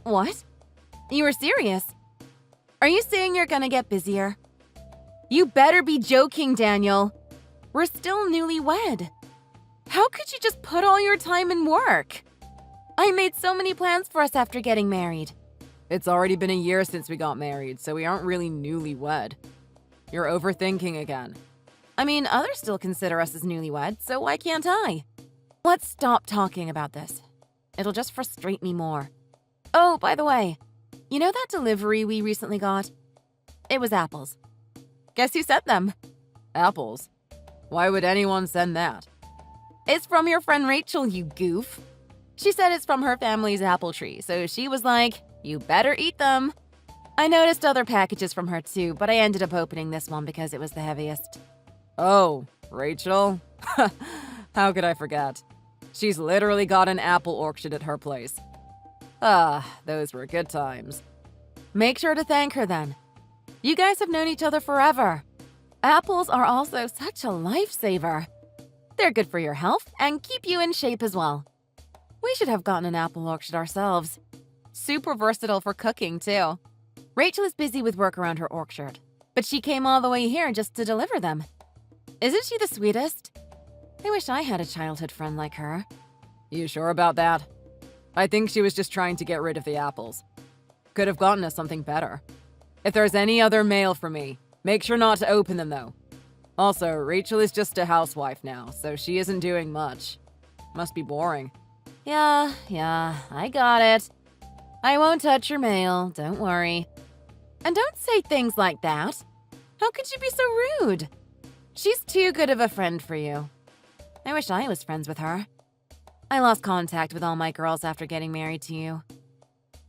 What? You were serious? Are you saying you're gonna get busier? You better be joking, Daniel. We're still newlywed. How could you just put all your time in work? I made so many plans for us after getting married. It's already been a year since we got married, so we aren't really newlywed. You're overthinking again. I mean, others still consider us as newlywed, so why can't I? Let's stop talking about this. It'll just frustrate me more. Oh, by the way, you know that delivery we recently got? It was apples. Guess who sent them? Apples? Why would anyone send that? It's from your friend Rachel, you goof. She said it's from her family's apple tree, so she was like, you better eat them. I noticed other packages from her too, but I ended up opening this one because it was the heaviest. Oh, Rachel? How could I forget? She's literally got an apple orchard at her place. Ah, those were good times. Make sure to thank her then. You guys have known each other forever. Apples are also such a lifesaver. They're good for your health and keep you in shape as well. We should have gotten an apple orchard ourselves. Super versatile for cooking, too. Rachel is busy with work around her orchard, but she came all the way here just to deliver them. Isn't she the sweetest? I wish I had a childhood friend like her. You sure about that? I think she was just trying to get rid of the apples. Could have gotten us something better. If there's any other mail for me, make sure not to open them though. Also, Rachel is just a housewife now, so she isn't doing much. Must be boring. Yeah, I got it. I won't touch your mail, don't worry. And don't say things like that. How could you be so rude? She's too good of a friend for you. I wish I was friends with her. I lost contact with all my girls after getting married to you.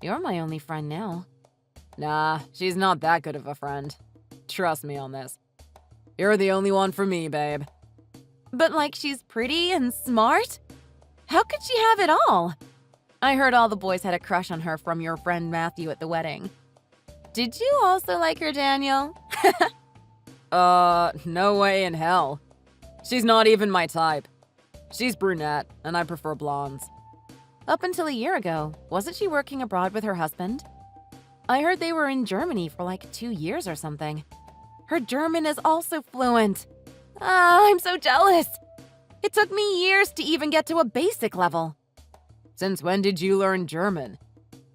You're my only friend now. Nah, she's not that good of a friend. Trust me on this. You're the only one for me, babe. But like she's pretty and smart? How could she have it all? I heard all the boys had a crush on her from your friend Matthew at the wedding. Did you also like her, Daniel? No way in hell. She's not even my type. She's brunette, and I prefer blondes. Up until a year ago, wasn't she working abroad with her husband? I heard they were in Germany for like 2 years or something. Her German is also fluent. I'm so jealous. It took me years to even get to a basic level. Since when did you learn German?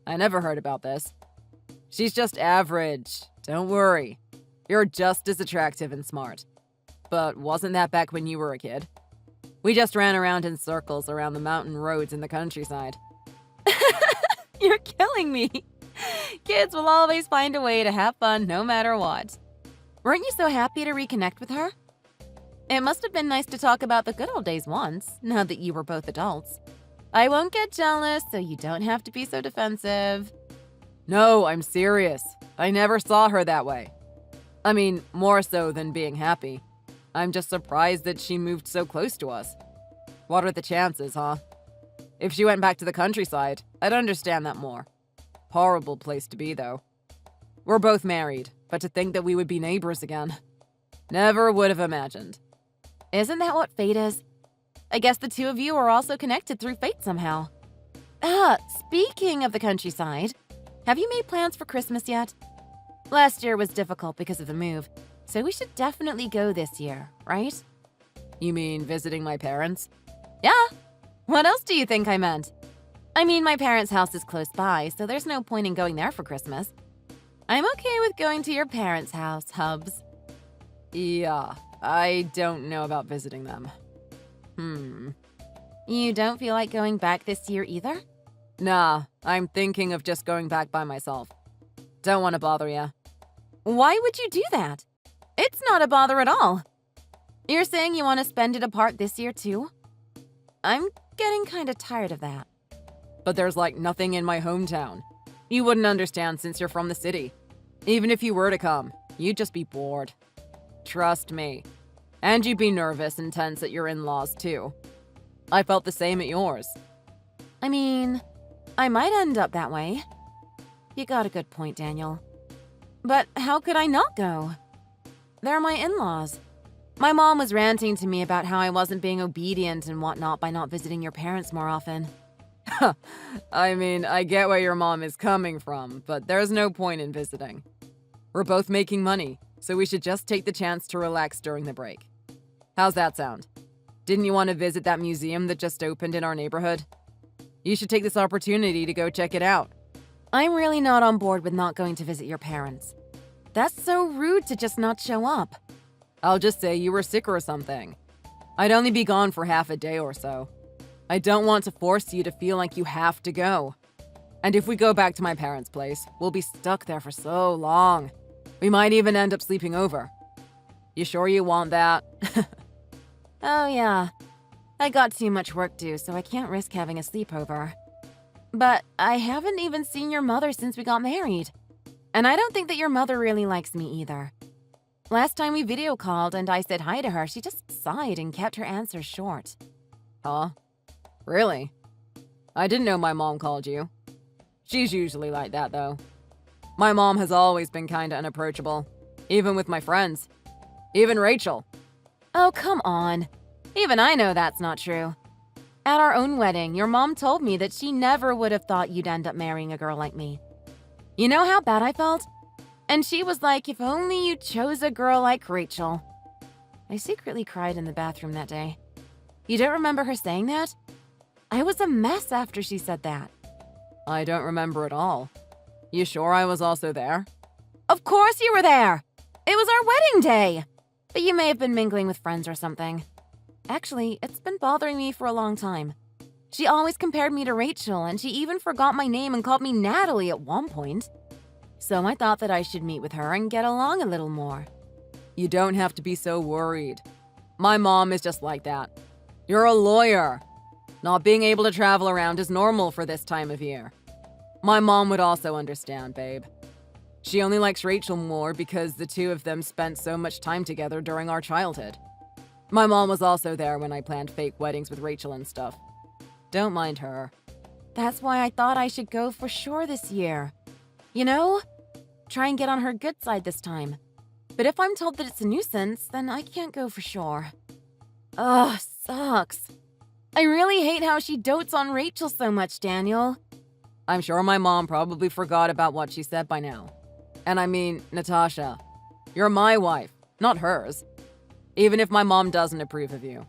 I never heard about this. She's just average. Don't worry. You're just as attractive and smart. But wasn't that back when you were a kid? We just ran around in circles around the mountain roads in the countryside. You're killing me. Kids will always find a way to have fun no matter what. Weren't you so happy to reconnect with her? It must have been nice to talk about the good old days once, now that you were both adults. I won't get jealous, so you don't have to be so defensive. No, I'm serious. I never saw her that way. I mean, more so than being happy. I'm just surprised that she moved so close to us. What are the chances, huh? If she went back to the countryside, I'd understand that more. Horrible place to be, though. We're both married, but to think that we would be neighbors again. Never would have imagined. Isn't that what fate is? I guess the two of you are also connected through fate somehow. Speaking of the countryside, have you made plans for Christmas yet? Last year was difficult because of the move, so we should definitely go this year, right? You mean visiting my parents? Yeah. What else do you think I meant? I mean, my parents' house is close by, so there's no point in going there for Christmas. I'm okay with going to your parents' house, Hubs. Yeah, I don't know about visiting them. You don't feel like going back this year either? Nah, I'm thinking of just going back by myself. Don't want to bother ya. Why would you do that? It's not a bother at all. You're saying you want to spend it apart this year too? I'm getting kind of tired of that. But there's like nothing in my hometown. You wouldn't understand since you're from the city. Even if you were to come, you'd just be bored. Trust me. And you'd be nervous and tense at your in-laws too. I felt the same at yours. I mean, I might end up that way. You got a good point, Daniel. But how could I not go? They're my in-laws. My mom was ranting to me about how I wasn't being obedient and whatnot by not visiting your parents more often. I mean, I get where your mom is coming from, but there's no point in visiting. We're both making money, so we should just take the chance to relax during the break. How's that sound? Didn't you want to visit that museum that just opened in our neighborhood? You should take this opportunity to go check it out. I'm really not on board with not going to visit your parents. That's so rude to just not show up. I'll just say you were sick or something. I'd only be gone for half a day or so. I don't want to force you to feel like you have to go. And if we go back to my parents' place, we'll be stuck there for so long. We might even end up sleeping over. You sure you want that? Oh yeah. I got too much work due, so I can't risk having a sleepover. But I haven't even seen your mother since we got married. And I don't think that your mother really likes me either. Last time we video called and I said hi to her, she just sighed and kept her answers short. Huh? Really? I didn't know my mom called you. She's usually like that, though. My mom has always been kinda unapproachable, even with my friends. Even Rachel. Oh, come on. Even I know that's not true. At our own wedding, your mom told me that she never would have thought you'd end up marrying a girl like me. You know how bad I felt? And she was like, if only you chose a girl like Rachel. I secretly cried in the bathroom that day. You don't remember her saying that? I was a mess after she said that. I don't remember at all. You sure I was also there? Of course you were there! It was our wedding day! But you may have been mingling with friends or something. Actually, it's been bothering me for a long time. She always compared me to Rachel, and she even forgot my name and called me Natalie at one point. So I thought that I should meet with her and get along a little more. You don't have to be so worried. My mom is just like that. You're a lawyer. Not being able to travel around is normal for this time of year. My mom would also understand, babe. She only likes Rachel more because the two of them spent so much time together during our childhood. My mom was also there when I planned fake weddings with Rachel and stuff. Don't mind her. That's why I thought I should go for sure this year. You know? Try and get on her good side this time. But if I'm told that it's a nuisance, then I can't go for sure. Ugh, sucks. I really hate how she dotes on Rachel so much, Daniel. I'm sure my mom probably forgot about what she said by now. And I mean, Natasha, you're my wife, not hers. Even if my mom doesn't approve of you.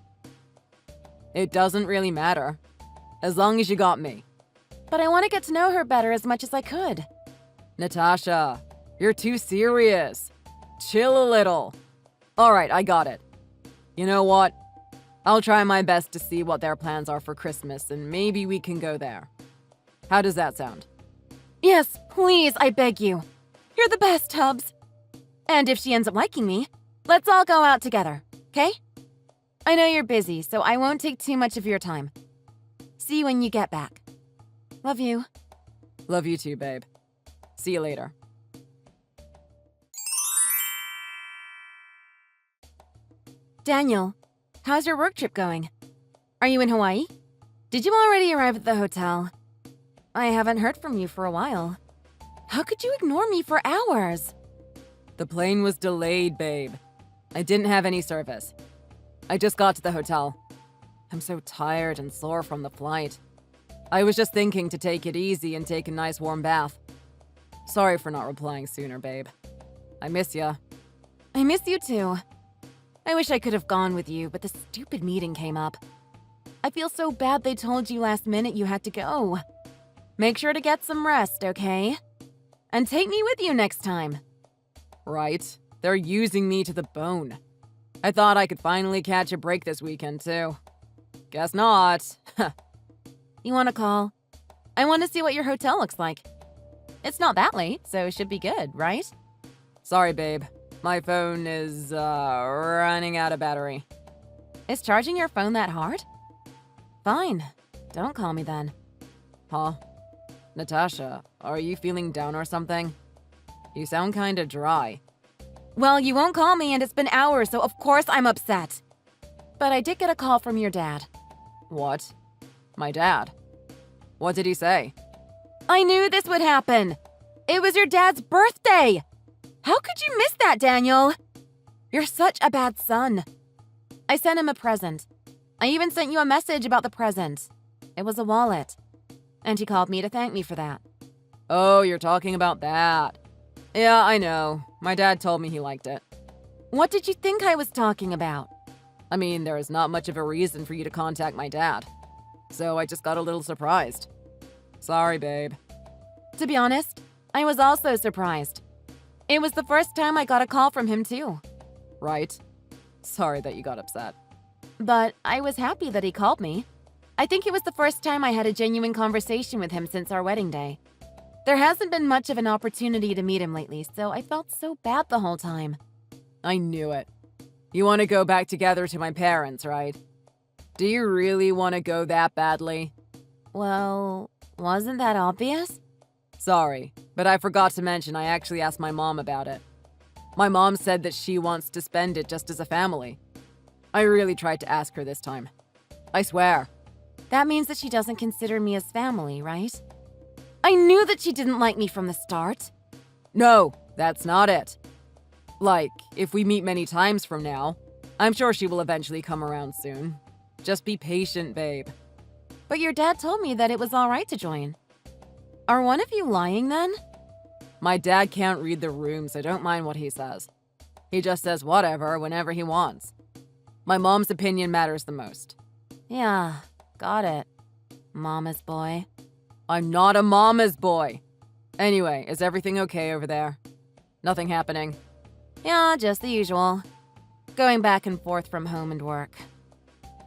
It doesn't really matter. As long as you got me. But I want to get to know her better as much as I could. Natasha, you're too serious. Chill a little. Alright, I got it. You know what? I'll try my best to see what their plans are for Christmas and maybe we can go there. How does that sound? Yes, please, I beg you. You're the best, Tubbs. And if she ends up liking me, let's all go out together, okay? I know you're busy, so I won't take too much of your time. See you when you get back. Love you. Love you too, babe. See you later. Daniel, how's your work trip going? Are you in Hawaii? Did you already arrive at the hotel? I haven't heard from you for a while. How could you ignore me for hours? The plane was delayed, babe. I didn't have any service. I just got to the hotel. I'm so tired and sore from the flight. I was just thinking to take it easy and take a nice warm bath. Sorry for not replying sooner, babe. I miss ya. I miss you too. I wish I could have gone with you, but the stupid meeting came up. I feel so bad they told you last minute you had to go. Make sure to get some rest, okay? And take me with you next time. Right. They're using me to the bone. I thought I could finally catch a break this weekend, too. Guess not. You want to call? I want to see what your hotel looks like. It's not that late, so it should be good, right? Sorry, babe. My phone is, running out of battery. Is charging your phone that hard? Fine. Don't call me then. Huh? Natasha, are you feeling down or something? You sound kinda dry. Well, you won't call me and it's been hours, so of course I'm upset. But I did get a call from your dad. What? My dad? What did he say? I knew this would happen. It was your dad's birthday. How could you miss that, Daniel? You're such a bad son. I sent him a present. I even sent you a message about the present. It was a wallet. And he called me to thank me for that. Oh, you're talking about that. Yeah, I know. My dad told me he liked it. What did you think I was talking about? I mean, there is not much of a reason for you to contact my dad. So I just got a little surprised. Sorry, babe. To be honest, I was also surprised. It was the first time I got a call from him, too. Right. Sorry that you got upset. But I was happy that he called me. I think it was the first time I had a genuine conversation with him since our wedding day. There hasn't been much of an opportunity to meet him lately, so I felt so bad the whole time. I knew it. You want to go back together to my parents, right? Do you really want to go that badly? Well, wasn't that obvious? Sorry, but I forgot to mention I actually asked my mom about it. My mom said that she wants to spend it just as a family. I really tried to ask her this time. I swear. That means that she doesn't consider me as family, right? I knew that she didn't like me from the start. No, that's not it. Like, if we meet many times from now, I'm sure she will eventually come around soon. Just be patient, babe. But your dad told me that it was all right to join. Are one of you lying then? My dad can't read the room, so don't mind what he says. He just says whatever whenever he wants. My mom's opinion matters the most. Yeah, got it. Mama's boy. I'm not a mama's boy. Anyway, is everything okay over there? Nothing happening? Yeah, just the usual. Going back and forth from home and work.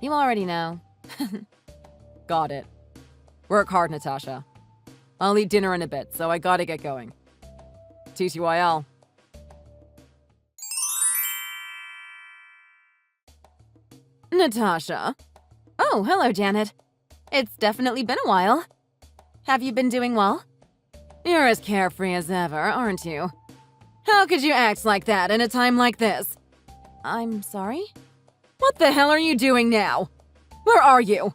You already know. Got it. Work hard, Natasha. I'll eat dinner in a bit, so I gotta get going. TTYL. Natasha. Oh, hello, Janet. It's definitely been a while. Have you been doing well? You're as carefree as ever, aren't you? How could you act like that in a time like this? I'm sorry? What the hell are you doing now? Where are you?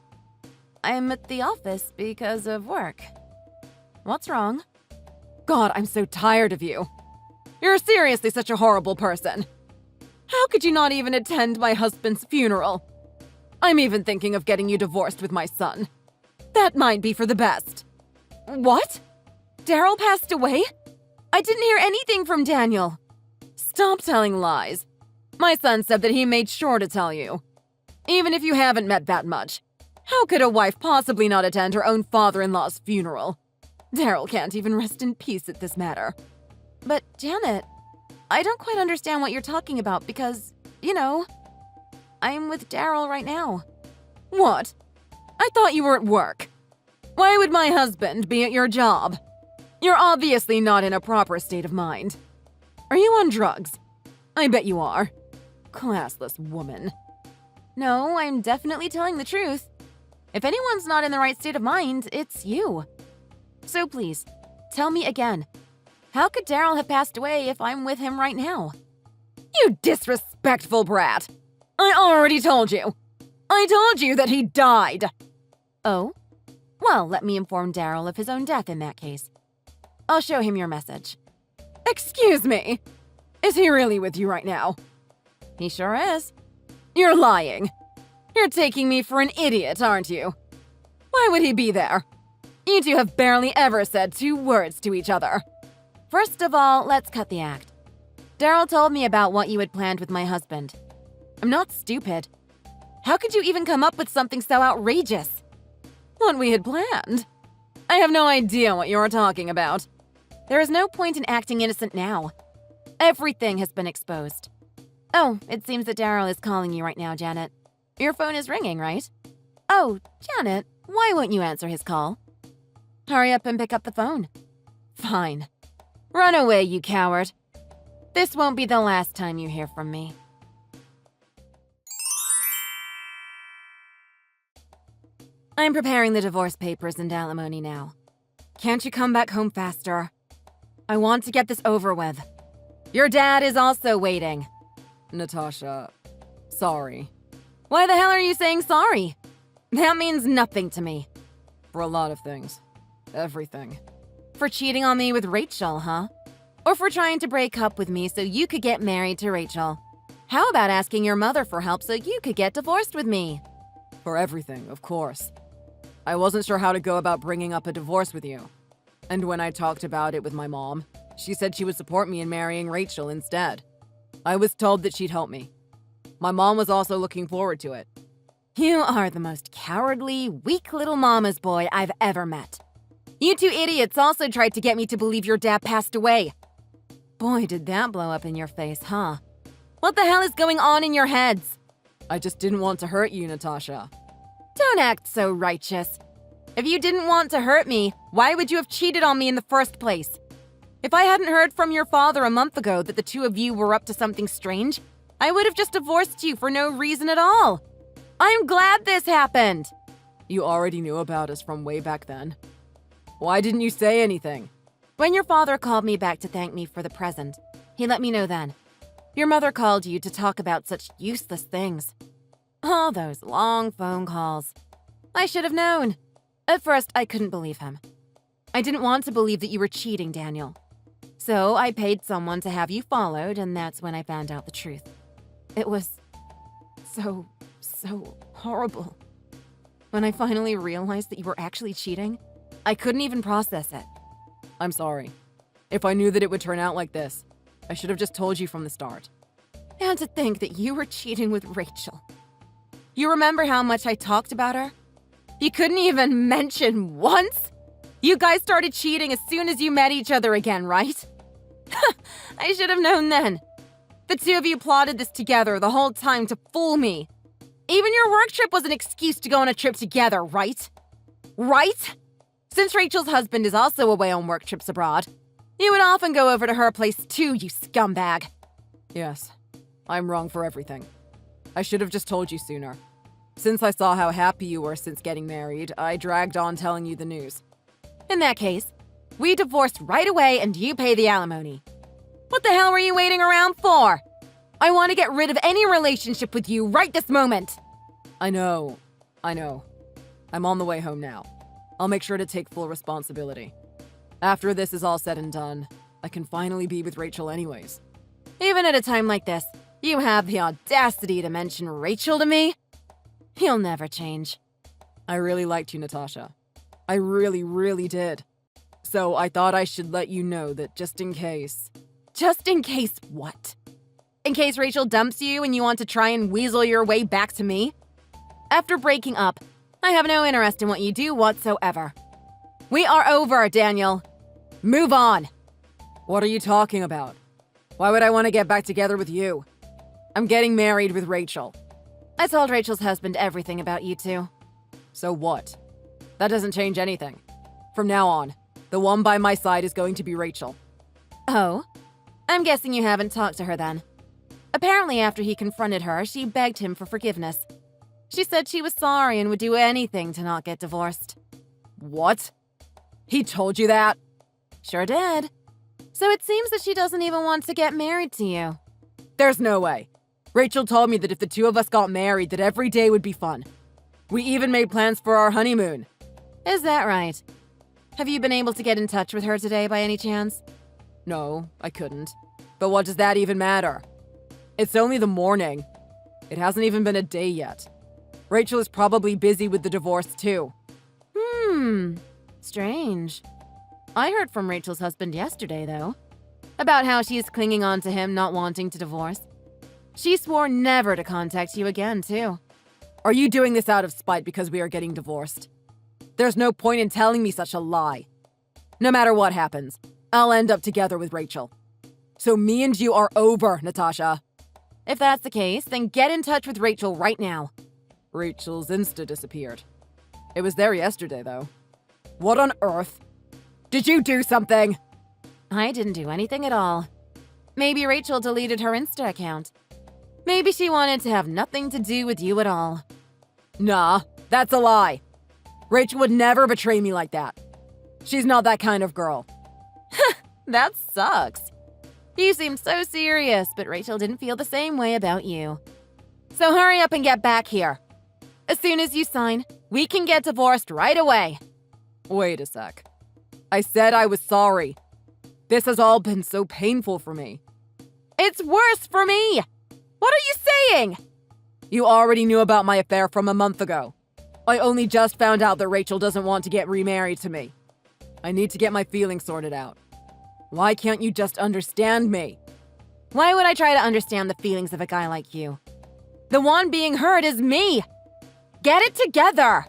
I'm at the office because of work. What's wrong? God, I'm so tired of you. You're seriously such a horrible person. How could you not even attend my husband's funeral? I'm even thinking of getting you divorced with my son. That might be for the best. What? Daryl passed away? I didn't hear anything from Daniel. Stop telling lies. My son said that he made sure to tell you. Even if you haven't met that much, how could a wife possibly not attend her own father-in-law's funeral? Daryl can't even rest in peace at this matter. But, Janet, I don't quite understand what you're talking about because, you know, I'm with Daryl right now. What? I thought you were at work. Why would my husband be at your job? You're obviously not in a proper state of mind. Are you on drugs? I bet you are. Classless woman. No, I'm definitely telling the truth. If anyone's not in the right state of mind, it's you. So please, tell me again. How could Daryl have passed away if I'm with him right now? You disrespectful brat! I already told you! I told you that he died! Oh? Well, let me inform Daryl of his own death in that case. I'll show him your message. Excuse me! Is he really with you right now? He sure is. You're lying! You're taking me for an idiot, aren't you? Why would he be there? You two have barely ever said 2 words to each other. First of all, let's cut the act. Daryl told me about what you had planned with my husband. I'm not stupid. How could you even come up with something so outrageous? What we had planned? I have no idea what you're talking about. There is no point in acting innocent now. Everything has been exposed. Oh, it seems that Daryl is calling you right now, Janet. Your phone is ringing, right? Oh, Janet, why won't you answer his call? Hurry up and pick up the phone. Fine. Run away, you coward. This won't be the last time you hear from me. I'm preparing the divorce papers and alimony now. Can't you come back home faster? I want to get this over with. Your dad is also waiting. Natasha, sorry. Why the hell are you saying sorry? That means nothing to me. For a lot of things. Everything. For cheating on me with Rachel, huh? Or for trying to break up with me so you could get married to Rachel? How about asking your mother for help so you could get divorced with me? For everything, of course. I wasn't sure how to go about bringing up a divorce with you. And when I talked about it with my mom, she said she would support me in marrying Rachel instead. I was told that she'd help me. My mom was also looking forward to it. You are the most cowardly, weak little mama's boy I've ever met. You 2 idiots also tried to get me to believe your dad passed away. Boy, did that blow up in your face, huh? What the hell is going on in your heads? I just didn't want to hurt you, Natasha. Don't act so righteous. If you didn't want to hurt me, why would you have cheated on me in the first place? If I hadn't heard from your father a month ago that the 2 of you were up to something strange, I would have just divorced you for no reason at all. I'm glad this happened. You already knew about us from way back then. Why didn't you say anything? When your father called me back to thank me for the present, he let me know then. Your mother called you to talk about such useless things. All those long phone calls. I should have known. At first, I couldn't believe him. I didn't want to believe that you were cheating, Daniel. So I paid someone to have you followed, and that's when I found out the truth. It was so horrible. When I finally realized that you were actually cheating, I couldn't even process it. I'm sorry. If I knew that it would turn out like this, I should have just told you from the start. And to think that you were cheating with Rachel. You remember how much I talked about her? You couldn't even mention once? You guys started cheating as soon as you met each other again, right? I should have known then. The 2 of you plotted this together the whole time to fool me. Even your work trip was an excuse to go on a trip together, right? Right? Since Rachel's husband is also away on work trips abroad, you would often go over to her place too, you scumbag. Yes, I'm wrong for everything. I should have just told you sooner. Since I saw how happy you were since getting married, I dragged on telling you the news. In that case, we divorced right away and you pay the alimony. What the hell were you waiting around for? I want to get rid of any relationship with you right this moment. I know. I'm on the way home now. I'll make sure to take full responsibility. After this is all said and done, I can finally be with Rachel anyways. Even at a time like this, you have the audacity to mention Rachel to me? You'll never change. I really liked you, Natasha. I really did. So I thought I should let you know that just in case... Just in case what? In case Rachel dumps you and you want to try and weasel your way back to me? After breaking up, I have no interest in what you do whatsoever. We are over, Daniel. Move on. What are you talking about? Why would I want to get back together with you? I'm getting married with Rachel. I told Rachel's husband everything about you two. So what? That doesn't change anything. From now on, the one by my side is going to be Rachel. Oh? I'm guessing you haven't talked to her then. Apparently after he confronted her, she begged him for forgiveness. She said she was sorry and would do anything to not get divorced. What? He told you that? Sure did. So it seems that she doesn't even want to get married to you. There's no way. Rachel told me that if the 2 of us got married, that every day would be fun. We even made plans for our honeymoon. Is that right? Have you been able to get in touch with her today by any chance? No, I couldn't. But what does that even matter? It's only the morning. It hasn't even been a day yet. Rachel is probably busy with the divorce too. Strange. I heard from Rachel's husband yesterday, though, about how she's clinging on to him, not wanting to divorce. She swore never to contact you again, too. Are you doing this out of spite because we are getting divorced? There's no point in telling me such a lie. No matter what happens, I'll end up together with Rachel. So me and you are over, Natasha. If that's the case, then get in touch with Rachel right now. Rachel's Insta disappeared. It was there yesterday, though. What on earth? Did you do something? I didn't do anything at all. Maybe Rachel deleted her Insta account. Maybe she wanted to have nothing to do with you at all. Nah, that's a lie. Rachel would never betray me like that. She's not that kind of girl. That sucks. You seem so serious, but Rachel didn't feel the same way about you. So hurry up and get back here. As soon as you sign, we can get divorced right away. Wait a sec. I said I was sorry. This has all been so painful for me. It's worse for me! What are you saying? You already knew about my affair from a month ago. I only just found out that Rachel doesn't want to get remarried to me. I need to get my feelings sorted out. Why can't you just understand me? Why would I try to understand the feelings of a guy like you? The one being hurt is me! Get it together!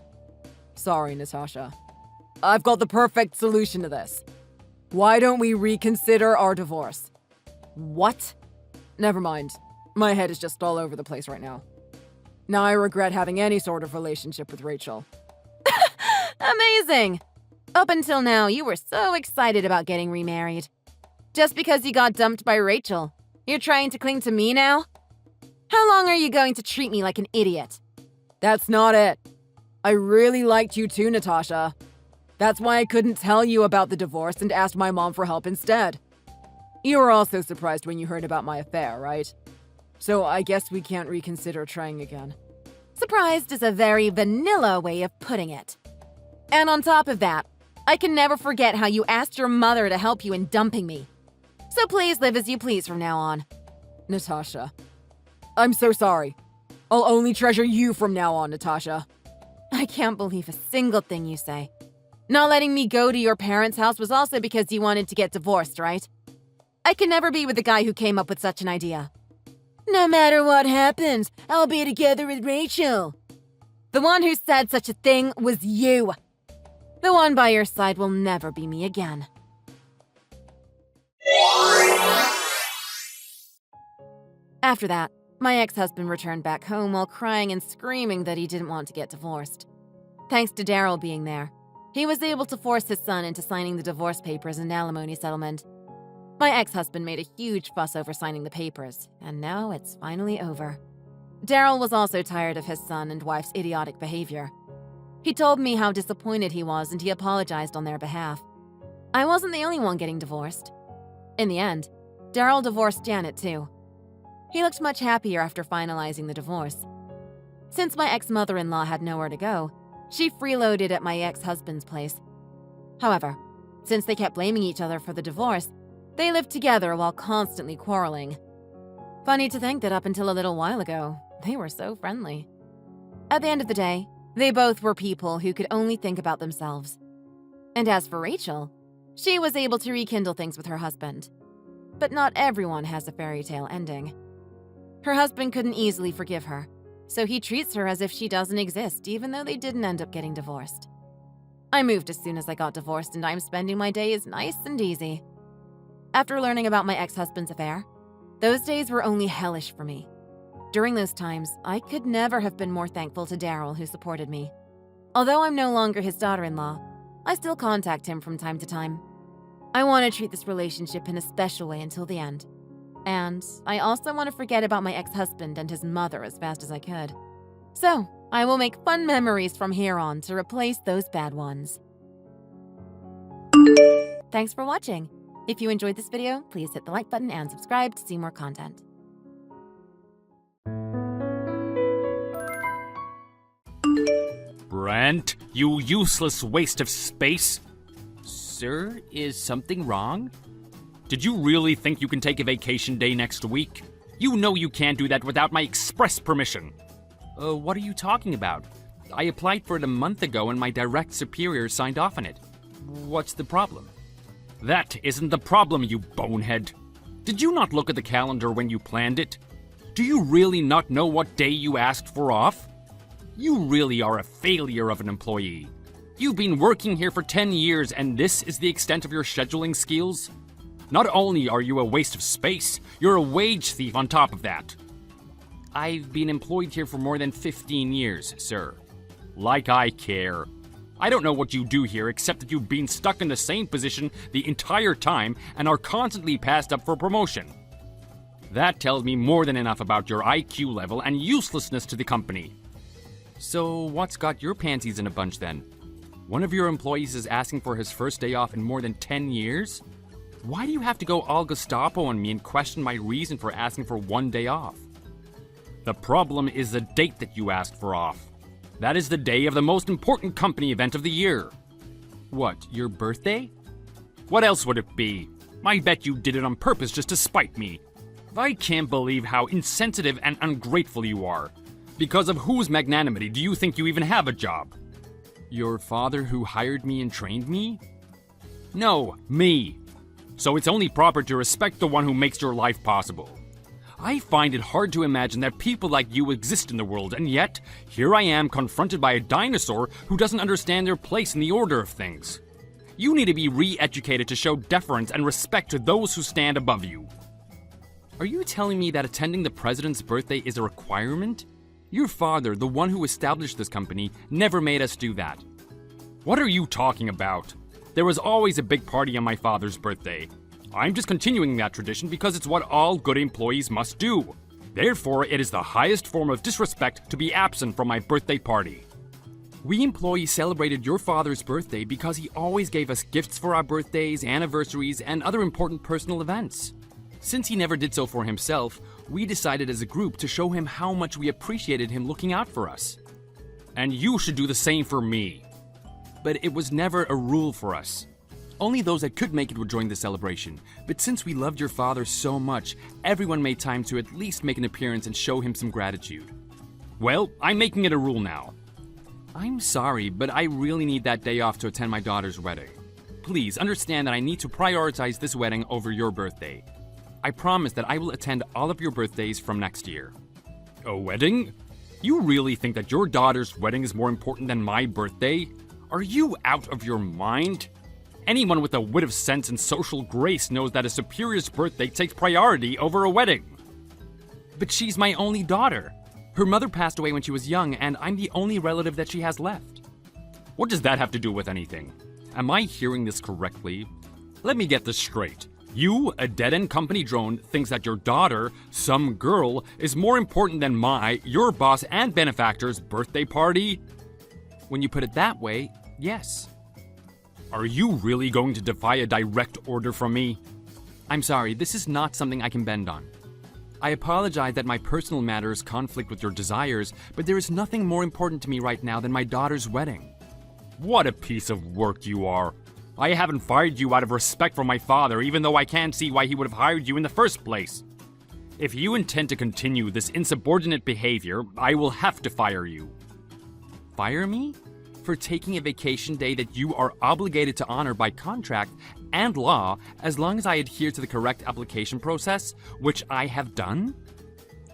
Sorry, Natasha. I've got the perfect solution to this. Why don't we reconsider our divorce? What? Never mind. My head is just all over the place right now. Now I regret having any sort of relationship with Rachel. Amazing! Up until now, you were so excited about getting remarried. Just because you got dumped by Rachel, you're trying to cling to me now? How long are you going to treat me like an idiot? That's not it. I really liked you too, Natasha. That's why I couldn't tell you about the divorce and asked my mom for help instead. You were also surprised when you heard about my affair, right? So I guess we can't reconsider trying again. Surprised is a very vanilla way of putting it. And on top of that, I can never forget how you asked your mother to help you in dumping me. So please live as you please from now on. Natasha, I'm so sorry. I'll only treasure you from now on, Natasha. I can't believe a single thing you say. Not letting me go to your parents' house was also because you wanted to get divorced, right? I can never be with the guy who came up with such an idea. No matter what happens, I'll be together with Rachel. The one who said such a thing was you. The one by your side will never be me again. After that, my ex-husband returned back home while crying and screaming that he didn't want to get divorced. Thanks to Daryl being there, he was able to force his son into signing the divorce papers and alimony settlement. My ex-husband made a huge fuss over signing the papers, and now it's finally over. Daryl was also tired of his son and wife's idiotic behavior. He told me how disappointed he was and he apologized on their behalf. I wasn't the only one getting divorced. In the end, Daryl divorced Janet too. He looked much happier after finalizing the divorce. Since my ex-mother-in-law had nowhere to go, she freeloaded at my ex-husband's place. However, since they kept blaming each other for the divorce, they lived together while constantly quarreling. Funny to think that up until a little while ago, they were so friendly. At the end of the day, they both were people who could only think about themselves. And as for Rachel, she was able to rekindle things with her husband. But not everyone has a fairy tale ending. Her husband couldn't easily forgive her, so he treats her as if she doesn't exist, even though they didn't end up getting divorced. I moved as soon as I got divorced, and I'm spending my days nice and easy. After learning about my ex-husband's affair, those days were only hellish for me. During those times, I could never have been more thankful to Daryl, who supported me. Although I'm no longer his daughter-in-law, I still contact him from time to time. I want to treat this relationship in a special way until the end. And I also want to forget about my ex-husband and his mother as fast as I could. So, I will make fun memories from here on to replace those bad ones. Thanks for watching. If you enjoyed this video, please hit the like button and subscribe to see more content. Brent, you useless waste of space. Sir, is something wrong? Did you really think you can take a vacation day next week? You know you can't do that without my express permission. What are you talking about? I applied for it a month ago and my direct superior signed off on it. What's the problem? That isn't the problem, you bonehead. Did you not look at the calendar when you planned it? Do you really not know what day you asked for off? You really are a failure of an employee. You've been working here for 10 years and this is the extent of your scheduling skills? Not only are you a waste of space, you're a wage thief on top of that. I've been employed here for more than 15 years, sir. Like I care. I don't know what you do here except that you've been stuck in the same position the entire time and are constantly passed up for promotion. That tells me more than enough about your IQ level and uselessness to the company. So what's got your panties in a bunch then? One of your employees is asking for his first day off in more than 10 years? Why do you have to go all Gestapo on me and question my reason for asking for 1 day off? The problem is the date that you asked for off. That is the day of the most important company event of the year. What, your birthday? What else would it be? I bet you did it on purpose just to spite me. I can't believe how insensitive and ungrateful you are. Because of whose magnanimity do you think you even have a job? Your father who hired me and trained me? No, me. So it's only proper to respect the one who makes your life possible. I find it hard to imagine that people like you exist in the world, and yet, here I am confronted by a dinosaur who doesn't understand their place in the order of things. You need to be re-educated to show deference and respect to those who stand above you. Are you telling me that attending the president's birthday is a requirement? Your father, the one who established this company, never made us do that. What are you talking about? There was always a big party on my father's birthday. I'm just continuing that tradition because it's what all good employees must do. Therefore, it is the highest form of disrespect to be absent from my birthday party. We employees celebrated your father's birthday because he always gave us gifts for our birthdays, anniversaries, and other important personal events. Since he never did so for himself, we decided as a group to show him how much we appreciated him looking out for us. And you should do the same for me. But it was never a rule for us. Only those that could make it would join the celebration. But since we loved your father so much, everyone made time to at least make an appearance and show him some gratitude. Well, I'm making it a rule now. I'm sorry, but I really need that day off to attend my daughter's wedding. Please understand that I need to prioritize this wedding over your birthday. I promise that I will attend all of your birthdays from next year. A wedding? You really think that your daughter's wedding is more important than my birthday? Are you out of your mind? Anyone with a whit of sense and social grace knows that a superior's birthday takes priority over a wedding. But she's my only daughter. Her mother passed away when she was young, and I'm the only relative that she has left. What does that have to do with anything? Am I hearing this correctly? Let me get this straight. You, a dead-end company drone, thinks that your daughter, some girl, is more important than your boss and benefactor's birthday party? When you put it that way, yes. Are you really going to defy a direct order from me? I'm sorry, this is not something I can bend on. I apologize that my personal matters conflict with your desires, but there is nothing more important to me right now than my daughter's wedding. What a piece of work you are. I haven't fired you out of respect for my father, even though I can't see why he would have hired you in the first place. If you intend to continue this insubordinate behavior, I will have to fire you. Fire me? For taking a vacation day that you are obligated to honor by contract and law as long as I adhere to the correct application process, which I have done?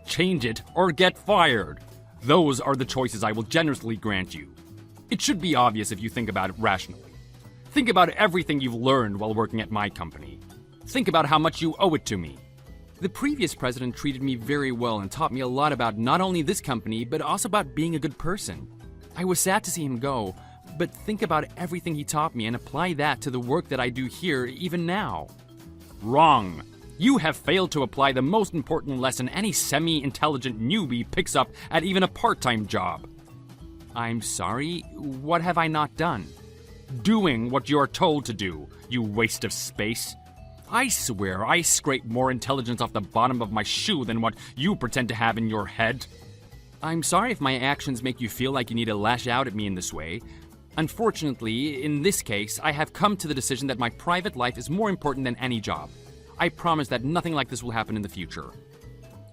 Change it or get fired. Those are the choices I will generously grant you. It should be obvious if you think about it rationally. Think about everything you've learned while working at my company. Think about how much you owe it to me. The previous president treated me very well and taught me a lot about not only this company, but also about being a good person. I was sad to see him go, but think about everything he taught me and apply that to the work that I do here even now. Wrong. You have failed to apply the most important lesson any semi-intelligent newbie picks up at even a part-time job. I'm sorry, what have I not done? Doing what you are told to do, you waste of space. I swear I scrape more intelligence off the bottom of my shoe than what you pretend to have in your head. I'm sorry if my actions make you feel like you need to lash out at me in this way. Unfortunately, in this case, I have come to the decision that my private life is more important than any job. I promise that nothing like this will happen in the future.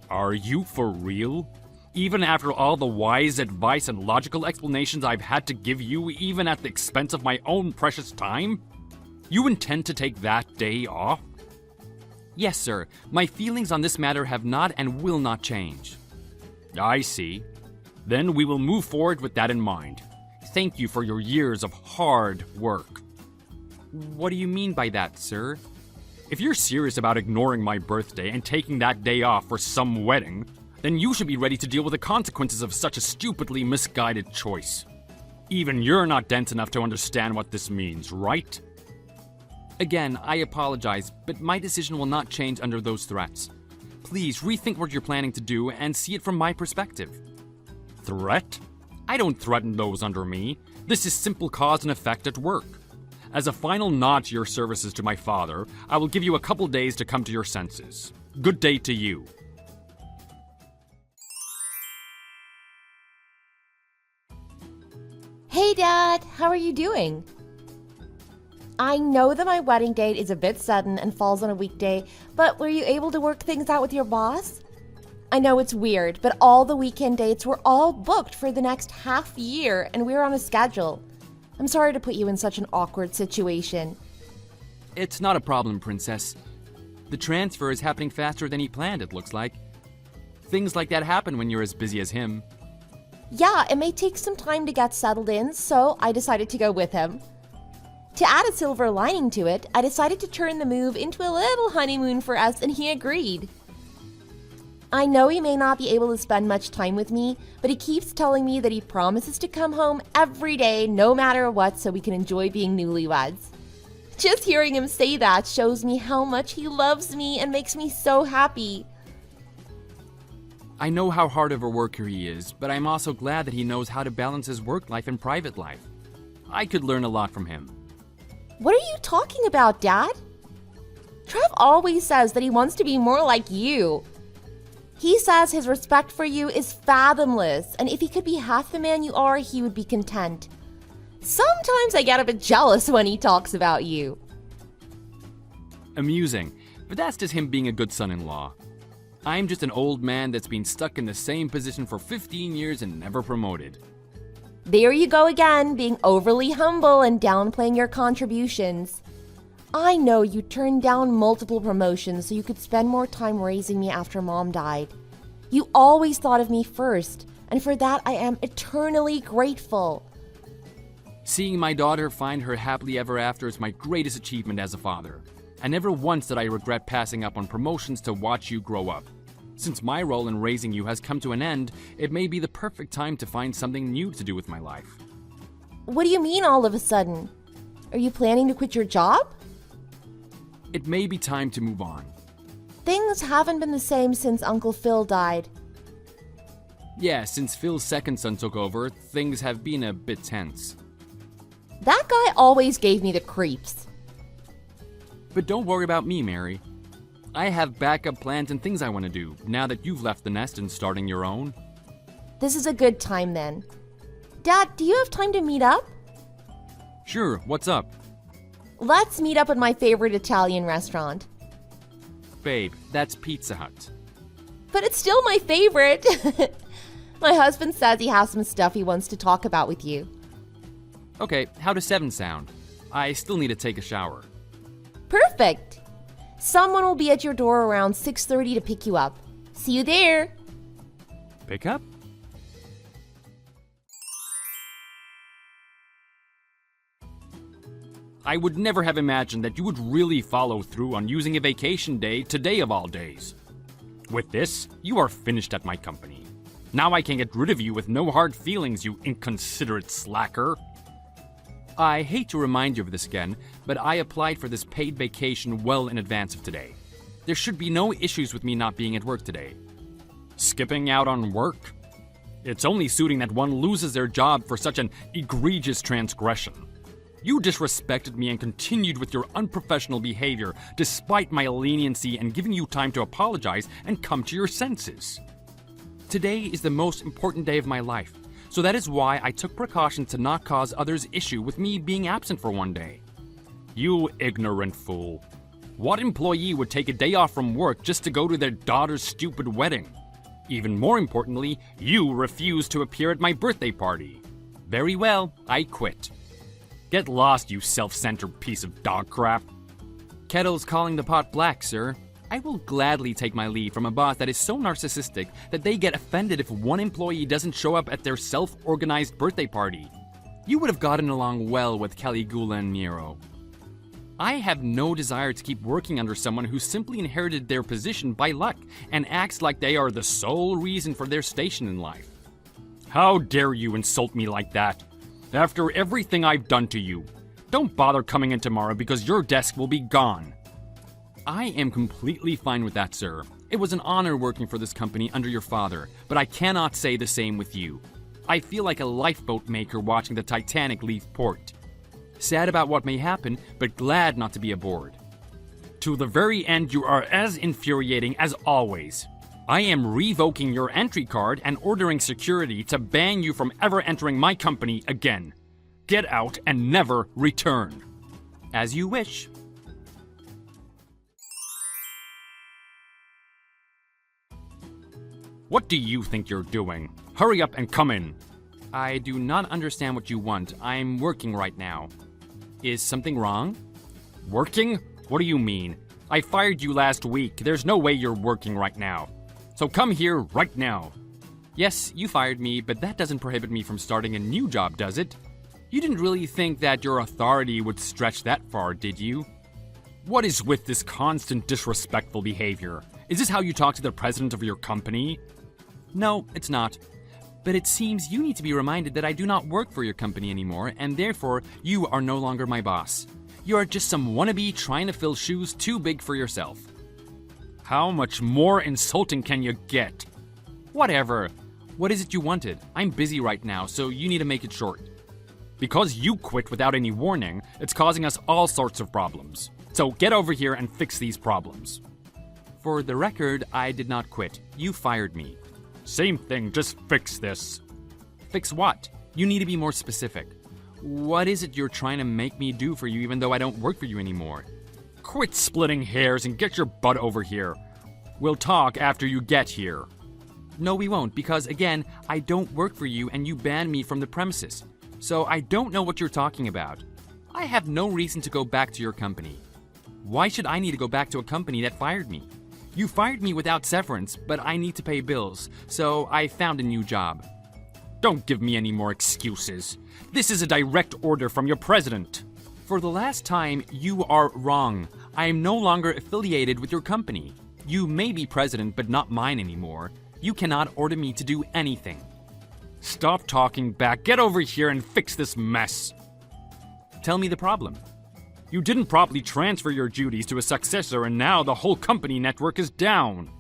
Are you for real? Even after all the wise advice and logical explanations I've had to give you, even at the expense of my own precious time? You intend to take that day off? Yes, sir. My feelings on this matter have not and will not change. I see. Then we will move forward with that in mind. Thank you for your years of hard work. What do you mean by that, sir? If you're serious about ignoring my birthday and taking that day off for some wedding, then you should be ready to deal with the consequences of such a stupidly misguided choice. Even you're not dense enough to understand what this means, right? Again, I apologize, but my decision will not change under those threats. Please rethink what you're planning to do and see it from my perspective. Threat? I don't threaten those under me. This is simple cause and effect at work. As a final nod to your services to my father, I will give you a couple days to come to your senses. Good day to you. Hey Dad, how are you doing? I know that my wedding date is a bit sudden and falls on a weekday, but were you able to work things out with your boss? I know it's weird, but all the weekend dates were all booked for the next half year and we're on a schedule. I'm sorry to put you in such an awkward situation. It's not a problem, Princess. The transfer is happening faster than he planned, it looks like. Things like that happen when you're as busy as him. Yeah, it may take some time to get settled in, so I decided to go with him. To add a silver lining to it, I decided to turn the move into a little honeymoon for us and he agreed. I know he may not be able to spend much time with me, but he keeps telling me that he promises to come home every day, no matter what, so we can enjoy being newlyweds. Just hearing him say that shows me how much he loves me and makes me so happy. I know how hard of a worker he is, but I'm also glad that he knows how to balance his work life and private life. I could learn a lot from him. What are you talking about, Dad? Trev always says that he wants to be more like you. He says his respect for you is fathomless, and if he could be half the man you are, he would be content. Sometimes I get a bit jealous when he talks about you. Amusing, but that's just him being a good son-in-law. I'm just an old man that's been stuck in the same position for 15 years and never promoted. There you go again, being overly humble and downplaying your contributions. I know you turned down multiple promotions so you could spend more time raising me after Mom died. You always thought of me first, and for that I am eternally grateful. Seeing my daughter find her happily ever after is my greatest achievement as a father. And never once did I regret passing up on promotions to watch you grow up. Since my role in raising you has come to an end, it may be the perfect time to find something new to do with my life. What do you mean all of a sudden? Are you planning to quit your job? It may be time to move on. Things haven't been the same since Uncle Phil died. Yeah, since Phil's second son took over, things have been a bit tense. That guy always gave me the creeps. But don't worry about me, Mary. I have backup plans and things I want to do, now that you've left the nest and starting your own. This is a good time then. Dad, do you have time to meet up? Sure, what's up? Let's meet up at my favorite Italian restaurant. Babe, that's Pizza Hut. But it's still my favorite. My husband says he has some stuff he wants to talk about with you. Okay, how does 7 sound? I still need to take a shower. Perfect. Someone will be at your door around 6:30 to pick you up. See you there. Pick up? I would never have imagined that you would really follow through on using a vacation day today of all days. With this, you are finished at my company. Now I can get rid of you with no hard feelings, you inconsiderate slacker. I hate to remind you of this again, but I applied for this paid vacation well in advance of today. There should be no issues with me not being at work today. Skipping out on work? It's only suiting that one loses their job for such an egregious transgression. You disrespected me and continued with your unprofessional behavior despite my leniency and giving you time to apologize and come to your senses. Today is the most important day of my life, so that is why I took precautions to not cause others issue with me being absent for one day. You ignorant fool. What employee would take a day off from work just to go to their daughter's stupid wedding? Even more importantly, you refused to appear at my birthday party. Very well, I quit. Get lost, you self-centered piece of dog crap. Kettle's calling the pot black, sir. I will gladly take my leave from a boss that is so narcissistic that they get offended if one employee doesn't show up at their self-organized birthday party. You would have gotten along well with Caligula and Nero. I have no desire to keep working under someone who simply inherited their position by luck and acts like they are the sole reason for their station in life. How dare you insult me like that? After everything I've done to you. Don't bother coming in tomorrow because your desk will be gone. I am completely fine with that, sir. It was an honor working for this company under your father, but I cannot say the same with you. I feel like a lifeboat maker watching the Titanic leave port. Sad about what may happen, but glad not to be aboard. To the very end, you are as infuriating as always. I am revoking your entry card and ordering security to ban you from ever entering my company again. Get out and never return. As you wish. What do you think you're doing? Hurry up and come in. I do not understand what you want. I'm working right now. Is something wrong? Working? What do you mean? I fired you last week. There's no way you're working right now. So come here right now. Yes, you fired me, but that doesn't prohibit me from starting a new job, does it? You didn't really think that your authority would stretch that far, did you? What is with this constant disrespectful behavior? Is this how you talk to the president of your company? No, it's not. But it seems you need to be reminded that I do not work for your company anymore, and therefore you are no longer my boss. You are just some wannabe trying to fill shoes too big for yourself. How much more insulting can you get? Whatever. What is it you wanted? I'm busy right now, so you need to make it short. Because you quit without any warning, it's causing us all sorts of problems. So get over here and fix these problems. For the record, I did not quit. You fired me. Same thing, just fix this. Fix what? You need to be more specific. What is it you're trying to make me do for you even though I don't work for you anymore? Quit splitting hairs and get your butt over here. We'll talk after you get here. No, we won't, because again, I don't work for you and you banned me from the premises. So I don't know what you're talking about. I have no reason to go back to your company. Why should I need to go back to a company that fired me? You fired me without severance, but I need to pay bills, so I found a new job. Don't give me any more excuses. This is a direct order from your president. For the last time, you are wrong. I am no longer affiliated with your company. You may be president, but not mine anymore. You cannot order me to do anything. Stop talking back. Get over here and fix this mess. Tell me the problem. You didn't properly transfer your duties to a successor, and now the whole company network is down.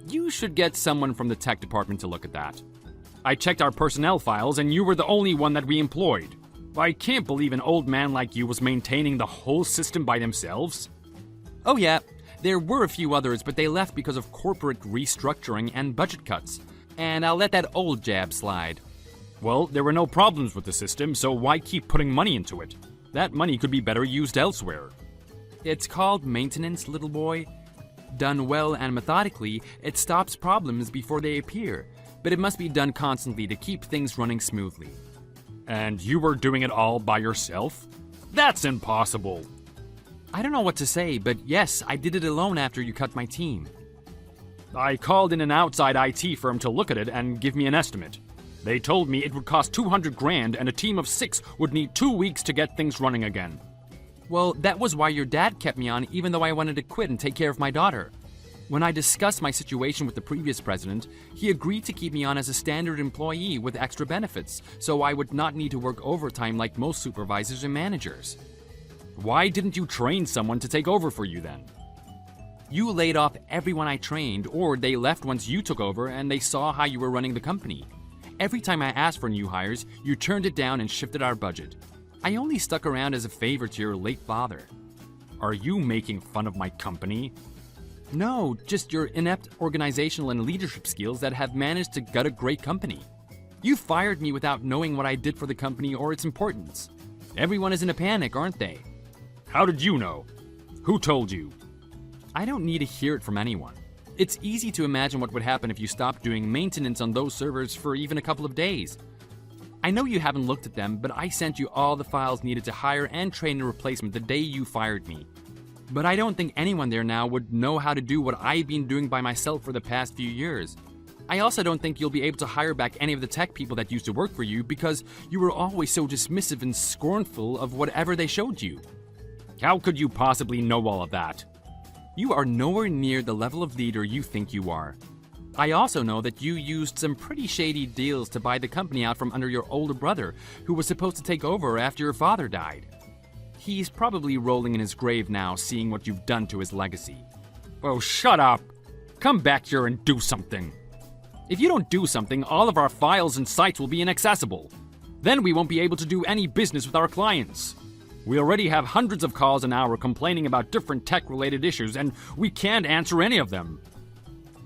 You should get someone from the tech department to look at that. I checked our personnel files, and you were the only one that we employed. I can't believe an old man like you was maintaining the whole system by themselves. Oh yeah, there were a few others, but they left because of corporate restructuring and budget cuts. And I'll let that old jab slide. Well, there were no problems with the system, so why keep putting money into it? That money could be better used elsewhere. It's called maintenance, little boy. Done well and methodically, it stops problems before they appear, but it must be done constantly to keep things running smoothly. And you were doing it all by yourself? That's impossible. I don't know what to say, but yes, I did it alone after you cut my team. I called in an outside IT firm to look at it and give me an estimate. They told me it would cost $200,000 and a team of 6 would need 2 weeks to get things running again. Well, that was why your dad kept me on even though I wanted to quit and take care of my daughter. When I discussed my situation with the previous president, he agreed to keep me on as a standard employee with extra benefits, so I would not need to work overtime like most supervisors and managers. Why didn't you train someone to take over for you then? You laid off everyone I trained, or they left once you took over and they saw how you were running the company. Every time I asked for new hires, you turned it down and shifted our budget. I only stuck around as a favor to your late father. Are you making fun of my company? No, just your inept organizational and leadership skills that have managed to gut a great company. You fired me without knowing what I did for the company or its importance. Everyone is in a panic, aren't they? How did you know? Who told you? I don't need to hear it from anyone. It's easy to imagine what would happen if you stopped doing maintenance on those servers for even a couple of days. I know you haven't looked at them, but I sent you all the files needed to hire and train a replacement the day you fired me. But I don't think anyone there now would know how to do what I've been doing by myself for the past few years. I also don't think you'll be able to hire back any of the tech people that used to work for you because you were always so dismissive and scornful of whatever they showed you. How could you possibly know all of that? You are nowhere near the level of leader you think you are. I also know that you used some pretty shady deals to buy the company out from under your older brother, who was supposed to take over after your father died. He's probably rolling in his grave now, seeing what you've done to his legacy. Oh, shut up! Come back here and do something. If you don't do something, all of our files and sites will be inaccessible. Then we won't be able to do any business with our clients. We already have hundreds of calls an hour complaining about different tech-related issues, and we can't answer any of them.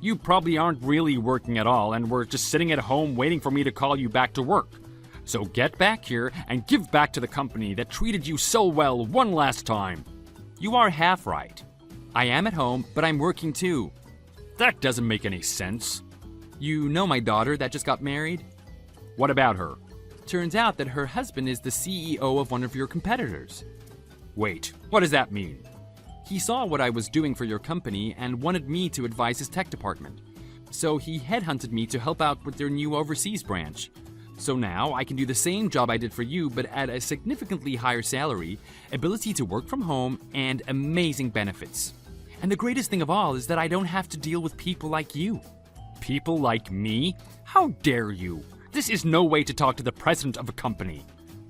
You probably aren't really working at all, and we're just sitting at home waiting for me to call you back to work. So get back here and give back to the company that treated you so well one last time. You are half right. I am at home, but I'm working too. That doesn't make any sense. You know my daughter that just got married? What about her? Turns out that her husband is the CEO of one of your competitors. Wait, what does that mean? He saw what I was doing for your company and wanted me to advise his tech department. So he headhunted me to help out with their new overseas branch. So now I can do the same job I did for you, but at a significantly higher salary, ability to work from home, and amazing benefits. And the greatest thing of all is that I don't have to deal with people like you. People like me? How dare you? This is no way to talk to the president of a company.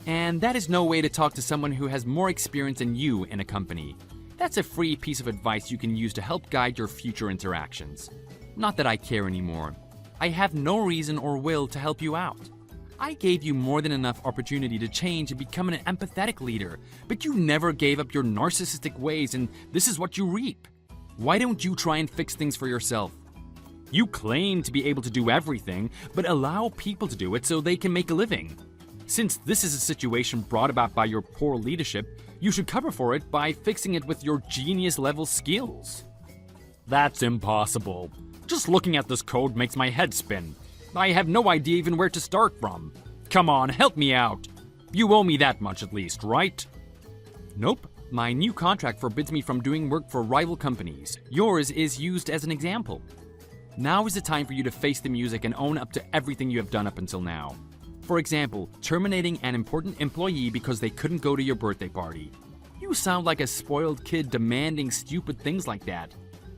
And that is no way to talk to someone who has more experience than you in a company. That's a free piece of advice you can use to help guide your future interactions. Not that I care anymore. I have no reason or will to help you out. I gave you more than enough opportunity to change and become an empathetic leader, but you never gave up your narcissistic ways, and this is what you reap. Why don't you try and fix things for yourself? You claim to be able to do everything, but allow people to do it so they can make a living. Since this is a situation brought about by your poor leadership, you should cover for it by fixing it with your genius-level skills. That's impossible. Just looking at this code makes my head spin. I have no idea even where to start from. Come on, help me out. You owe me that much at least, right? Nope. My new contract forbids me from doing work for rival companies. Yours is used as an example. Now is the time for you to face the music and own up to everything you have done up until now. For example, terminating an important employee because they couldn't go to your birthday party. You sound like a spoiled kid demanding stupid things like that.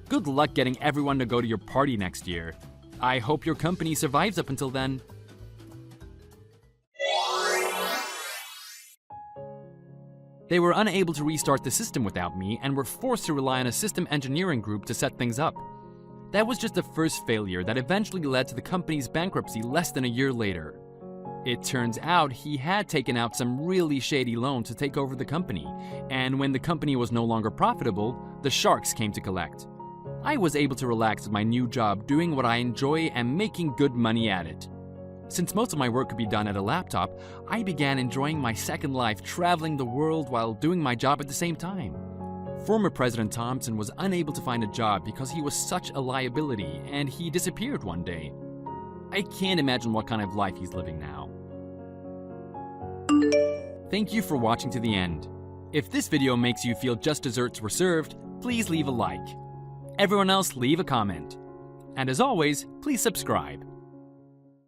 Good luck getting everyone to go to your party next year. I hope your company survives up until then. They were unable to restart the system without me and were forced to rely on a system engineering group to set things up. That was just the first failure that eventually led to the company's bankruptcy less than a year later. It turns out he had taken out some really shady loans to take over the company, and when the company was no longer profitable, the sharks came to collect. I was able to relax at my new job doing what I enjoy and making good money at it. Since most of my work could be done at a laptop, I began enjoying my second life traveling the world while doing my job at the same time. Former President Thompson was unable to find a job because he was such a liability, and he disappeared one day. I can't imagine what kind of life he's living now. Thank you for watching to the end. If this video makes you feel just desserts were served, please leave a like. Everyone else, leave a comment. And as always, please subscribe.